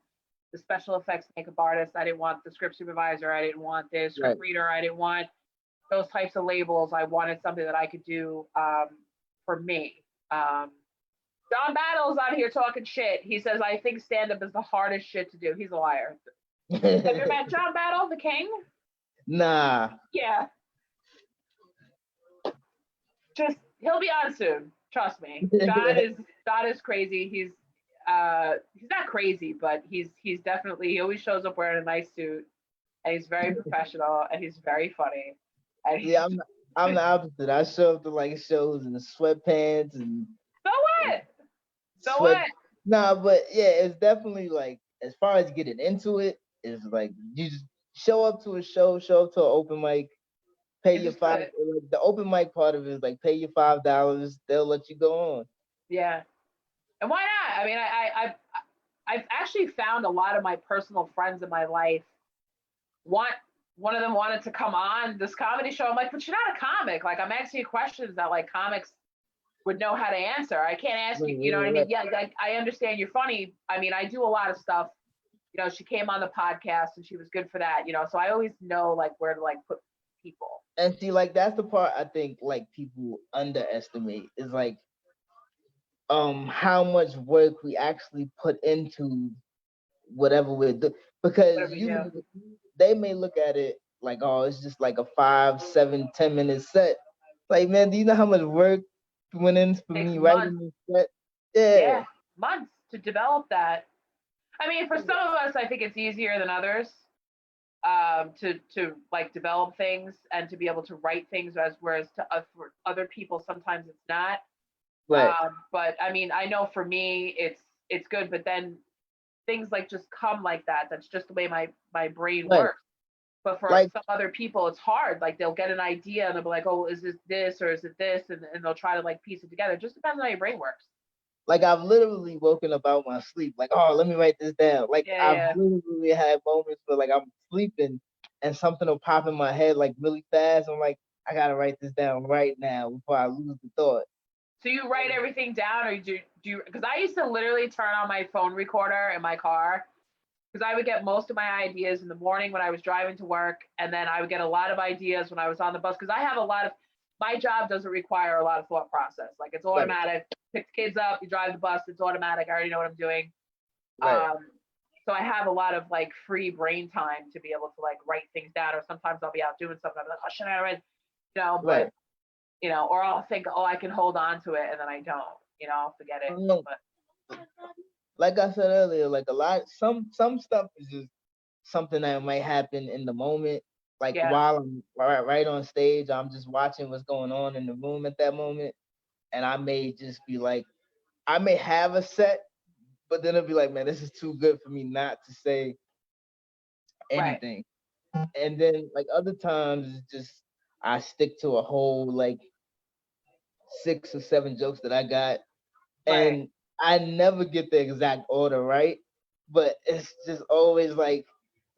the special effects makeup artist. I didn't want the script supervisor. I didn't want the right. script reader. I didn't want those types of labels. I wanted something that I could do for me. John Battle's out here talking shit. He says, I think stand up is the hardest shit to do. He's a liar. Have you met John Battle, the king? Nah. Yeah. Just, he'll be on soon. Trust me. John is crazy. He's not crazy, but he's definitely, he always shows up wearing a nice suit and he's very professional and he's very funny. And Yeah, I'm the opposite. I show up to like shows in the sweatpants and so what? So sweat. what? Nah, but yeah, it's definitely like as far as getting into it, it's like you just show up to a show up to an open mic, pay And your just do five. it. Like, the open mic part of it is like pay your $5, they'll let you go on. Yeah. And why not? I mean, I've actually found a lot of my personal friends in my life want one of them wanted to come on this comedy show. I'm like, but you're not a comic. Like I'm asking you questions that like comics would know how to answer. I can't ask Right, you, you know what I right, mean? right. Yeah, like, I understand you're funny. I mean, I do a lot of stuff. You know, she came on the podcast and she was good for that, you know. So I always know like where to like put people. And see, like that's the part I think like people underestimate is like how much work we actually put into whatever we're doing. Because Whatever you do. they may look at it like, oh, it's just like a 5, 7, 10 minute set. Like, man, do you know how much work went in for It takes me months. writing this set? Yeah. Yeah, months to develop that. I mean, for some of us, I think it's easier than others to like develop things and to be able to write things, as whereas to for other people sometimes it's not. Right. But I mean, I know for me it's good, but then things like just come like that. That's just the way my brain Right. works. But for Like some other people, it's hard. Like they'll get an idea and they'll be like, "Oh, is this or is it this?" And they'll try to like piece it together. It just depends on how your brain works. like I've literally woken up out my sleep, like, oh, let me write this down. Like Yeah, I've yeah. literally had moments where like I'm sleeping and something will pop in my head like really fast. I'm like, I gotta write this down right now before I lose the thought. So you write everything down, or do you? Because I used to literally turn on my phone recorder in my car because I would get most of my ideas in the morning when I was driving to work, and then I would get a lot of ideas when I was on the bus because I have a lot of my job doesn't require a lot of thought process. Like it's Right, automatic. Pick the kids up, you drive the bus, it's automatic. I already know what I'm doing. right, So I have a lot of like free brain time to be able to like write things down, or sometimes I'll be out doing something. I'm like, oh, should I read? You know, right. but you know, or I'll think, oh, I can hold on to it, and then I don't. You know, I'll forget it. No, But like I said earlier, like a lot, some stuff is just something that might happen in the moment. Like yeah, while I'm right on stage, I'm just watching what's going on in the room at that moment, and I may just be like, I may have a set, but then it'll be like, man, this is too good for me not to say right, anything. And then like other times, it's just I stick to a whole like 6 or 7 jokes that I got, right. and I never get the exact order right, but it's just always like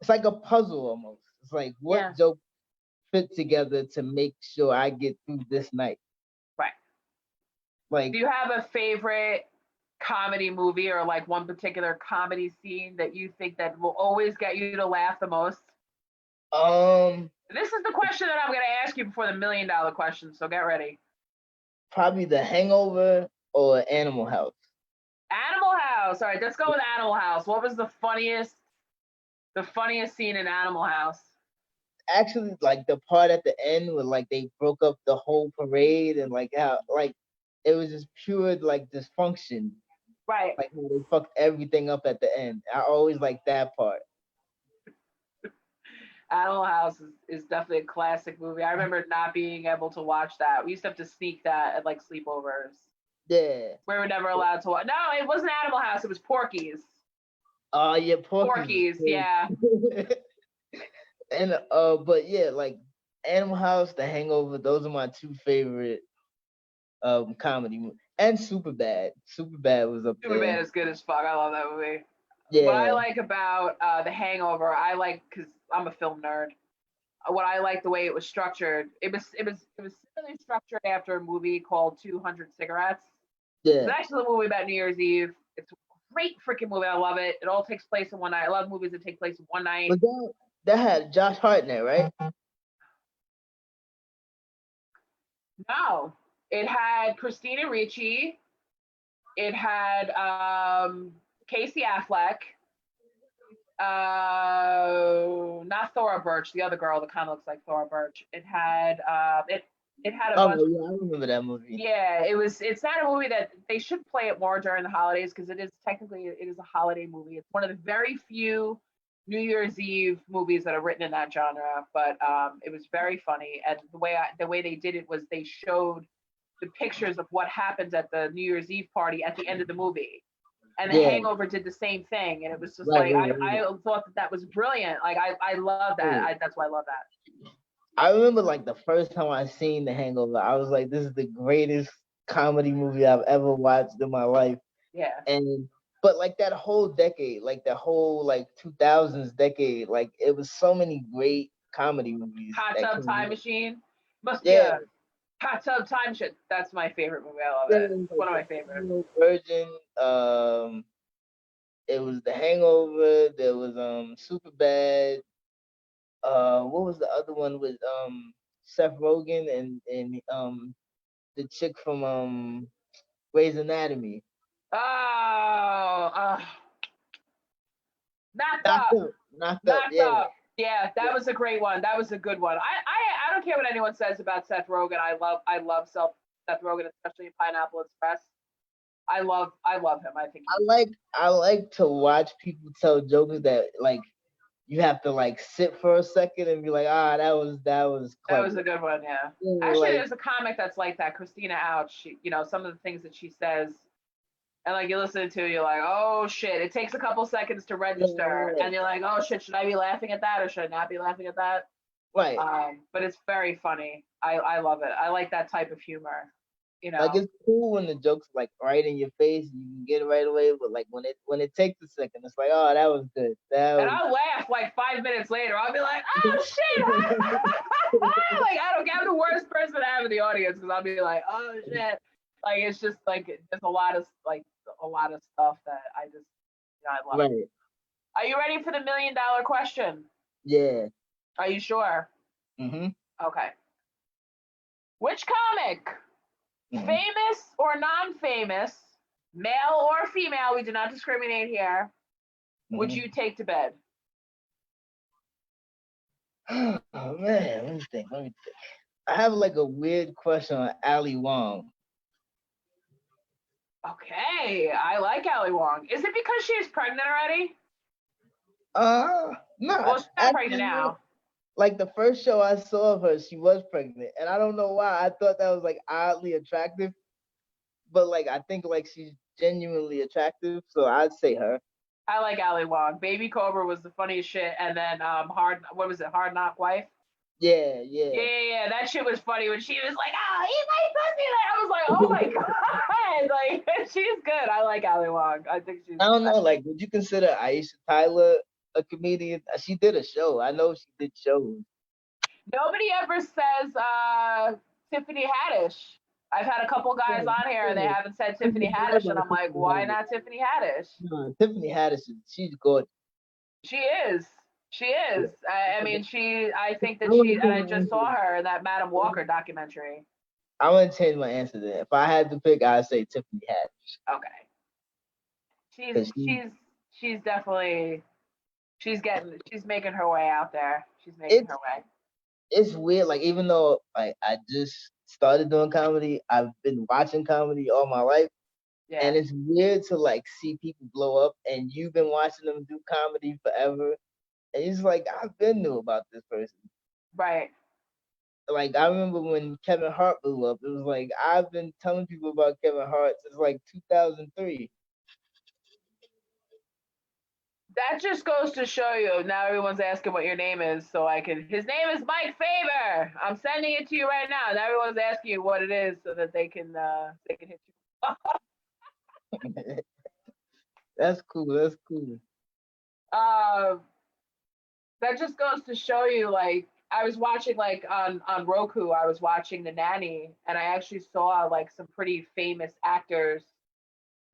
it's like a puzzle almost. It's like Yeah, what joke fit together to make sure I get through this night. right. Like Do you have a favorite comedy movie or like one particular comedy scene that you think that will always get you to laugh the most? um This is the question that I'm going to ask you before the $1 million question. So get ready. probably The Hangover or Animal House. Animal House. All right, let's go with Animal House. What was the funniest scene in Animal House? Actually, like the part at the end where like they broke up the whole parade and like how like it was just pure like dysfunction, Right. like how they fucked everything up at the end. I always like that part. Animal House is definitely a classic movie. I remember not being able to watch that. We used to have to sneak that at like sleepovers. Yeah. We were never allowed to watch. No, it wasn't Animal House. It was Porky's. Oh yeah, Porky's. Porky's, yeah. And but yeah, like Animal House, The Hangover, those are my two favorite comedy movies. And Superbad. Superbad was up Superbad there. is good as fuck. I love that movie. What I Yeah. like about The Hangover, I like because I'm a film nerd. What I like the way it was structured. It was similarly structured after a movie called 200 Cigarettes. It's Yeah. actually a movie about New Year's Eve. It's a great freaking movie. I love it. It all takes place in one night. I love movies that take place in one night. But that had Josh Hartnett, right? No, it had Christina Ricci. It had Casey Affleck. Not Thora Birch, the other girl that kind of looks like Thora Birch. It had a Oh bunch. yeah, I remember that movie. Yeah, it was. It's not a movie that they should play it more during the holidays because it is a holiday movie. It's one of the very few New Year's Eve movies that are written in that genre. But it was very funny, and the way they did it was they showed the pictures of what happens at the New Year's Eve party at the end of the movie. And The Yeah. Hangover did the same thing, and it was just Right, like right, I right. thought that was brilliant. Like I love that. Right. That's why I love that. I remember like the first time I seen The Hangover, I was like, this is the greatest comedy movie I've ever watched in my life. Yeah. And but like that whole decade, like the whole like 2000s decade, like it was so many great comedy movies Hot that Tub came Time out. Machine. Must Yeah, yeah. Hot Tub Time Shit. That's my favorite movie. I love yeah, it. it was It's one of like my favorites. Virgin. It was The Hangover. There was Super Bad. What was the other one with Seth Rogen and the chick from Grey's Anatomy. Oh, knocked Knocked up, Up. Knocked Up. knocked Yeah. up. Yeah, Yeah. that was a great one. That was a good one. I don't care what anyone says about Seth Rogen. I love Seth Rogen, especially in Pineapple Express. I love him. I think he's I like to watch people tell jokes that like you have to like sit for a second and be like, ah, that was that clever. was a good one. Yeah. Yeah, Actually, like there's a comic that's like that. Christina Ouch. Some of the things that she says, and like you listen to, it, you're like, oh shit. It takes a couple seconds to register, yeah, and you're like, oh shit. Should I be laughing at that or should I not be laughing at that? right. But it's very funny. I love it. I like that type of humor. You Like know. it's cool when the joke's like right in your face, you can get it right away. But like when it takes a second, it's like, oh, that was good. That And was I'll laugh like 5 minutes later. I'll be like, oh shit. Like I don't get I'm the worst person to have in the audience because I'll be like, oh shit. Like it's just like there's a lot of stuff that I love. right. Are you ready for the $1 million question? Yeah. Are you sure? Mhm. Okay. Which comic, Mhm. famous or non-famous, male or female, we do not discriminate here, would Mhm. you take to bed? Oh man, let me think. Let me think. I have like a weird question on Ali Wong. Okay, I like Ali Wong. Is it because she's pregnant already? No, Well, she's not pregnant actually, no. now. Like the first show I saw of her, she was pregnant, and I don't know why. I thought that was like oddly attractive, but like I think like she's genuinely attractive, so I'd say her. I like Ali Wong. Baby Cobra was the funniest shit, and then what was it? Hard Knock Wife. Yeah, Yeah, yeah. yeah, yeah, that shit was funny when she was like, "Oh, eat my pussy!" Like, I was like, "Oh my god!" Like, she's good. I like Ali Wong. I think she's. I don't know. Like, would you consider Aisha Tyler a comedian? She did a show. I know she did shows. Nobody ever says Tiffany Haddish. I've had a couple guys Yeah, on here and they yeah. haven't said I Tiffany forgot Haddish, and about I'm like, Tiffany why Haddish. not Tiffany Haddish? No, Tiffany Haddish, she's good. She is. She is. I mean, I think I that want to and change I my just saw answer. her in that Madam Walker documentary. I want to change my answer. Then, if I had to pick, I'd say Tiffany Haddish Okay. She's because she's she's definitely she's making her way out there. She's making her it's way. it's weird. Like even though like I just started doing comedy, I've been watching comedy all my life, and Yeah. it's weird to like see people blow up, and you've been watching them do comedy forever, and it's like I've been knew about this person. Right. like I remember when Kevin Hart blew up. It was like I've been telling people about Kevin Hart since like 2003. That just goes to show you. Now everyone's asking what your name is, so I can. His name is Mike Faber. I'm sending it to you right now. Now everyone's asking you what it is, so that they can hit you. That's cool. That's cool. That just goes to show you, like, I was watching, like, on Roku, I was watching The Nanny, and I actually saw like some pretty famous actors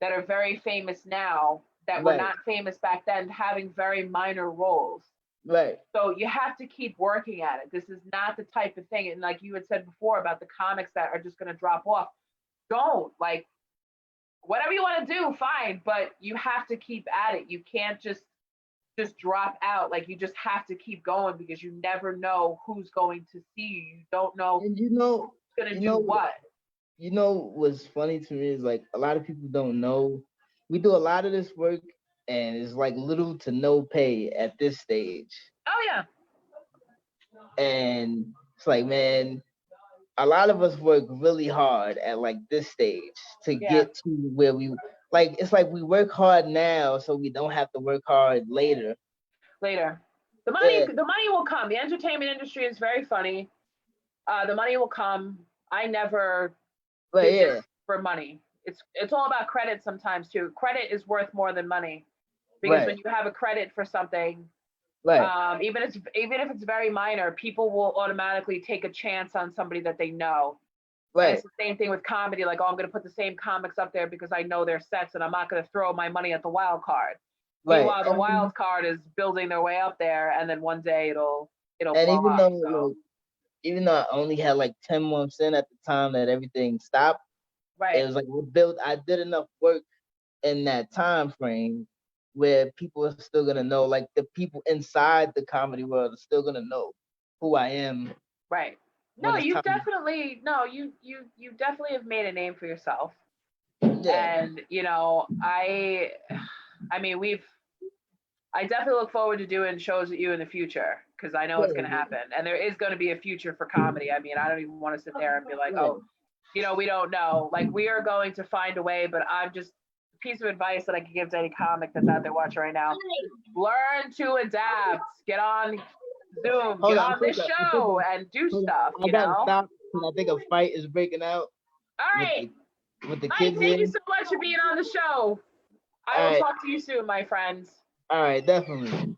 that are very famous now that were Right. not famous back then, having very minor roles. Right. So you have to keep working at it. This is not the type of thing, and like you had said before about the comics that are just going to drop off. Don't, like, whatever you want to do, fine, but you have to keep at it. You can't just drop out. Like, you just have to keep going, because you never know who's going to see you. You don't know And who's going to do what. You know what's funny to me is like a lot of people don't know. We do a lot of this work and it's like little to no pay at this stage. Oh yeah. And it's like, man, a lot of us work really hard at like this stage to get to where we like. It's like we work hard now so we don't have to work hard later. The money will come. The entertainment industry is very funny. The money will come. I never did this for money. It's all about credit sometimes too. Credit is worth more than money, because when you have a credit for something, even if it's very minor, people will automatically take a chance on somebody that they know. Right. It's the same thing with comedy. Like, oh, I'm going to put the same comics up there because I know their sets, and I'm not going to throw my money at the wild card. Right. Meanwhile, the wild card is building their way up there, and then one day it'll and blow up. So. Even though I only had like 10 months in at the time that everything stopped, right? It was like I did enough work in that time frame where people are still gonna know, like the people inside the comedy world are still gonna know who I am. Right. No, you definitely have made a name for yourself. Yeah. And I mean, I definitely look forward to doing shows with you in the future, because I know it's going to happen, and there is going to be a future for comedy. I mean, I don't even want to sit there and be like, oh, we don't know. Like, we are going to find a way. But I'm just a piece of advice that I can give to any comic that's out there watching right now: learn to adapt. Get on Zoom, get on this show, and do stuff. I gotta stop because I think a fight is breaking out. All right, with the Mike, kids. Thank you so much for being on the show. I will talk to you soon, my friends. All right, definitely.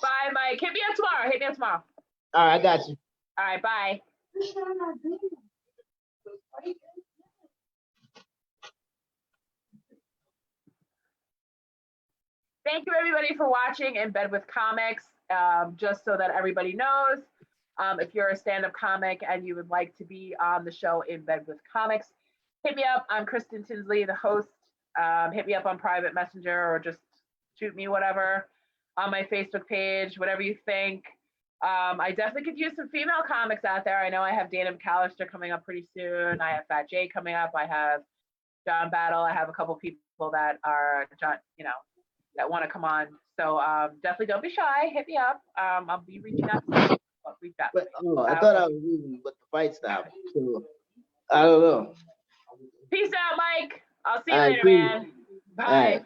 Bye, Mike. Hit me up tomorrow. All right, I got you. All right, bye. Thank you, everybody, for watching In Bed with Comics. Just so that everybody knows, if you're a stand-up comic and you would like to be on the show In Bed with Comics, hit me up. I'm Kristen Tinsley, the host. Hit me up on private messenger, or just shoot me whatever on my Facebook page, whatever you think. I definitely could use some female comics out there. I know I have Dana McAllister coming up pretty soon. I have Fat Jay coming up. I have John Battle. I have a couple people that are, that want to come on. So definitely don't be shy. Hit me up. I'll be reaching out to you. I thought I was leaving, but the fight stopped. So I don't know. Peace out, Mike. I'll see you later, man. Bye.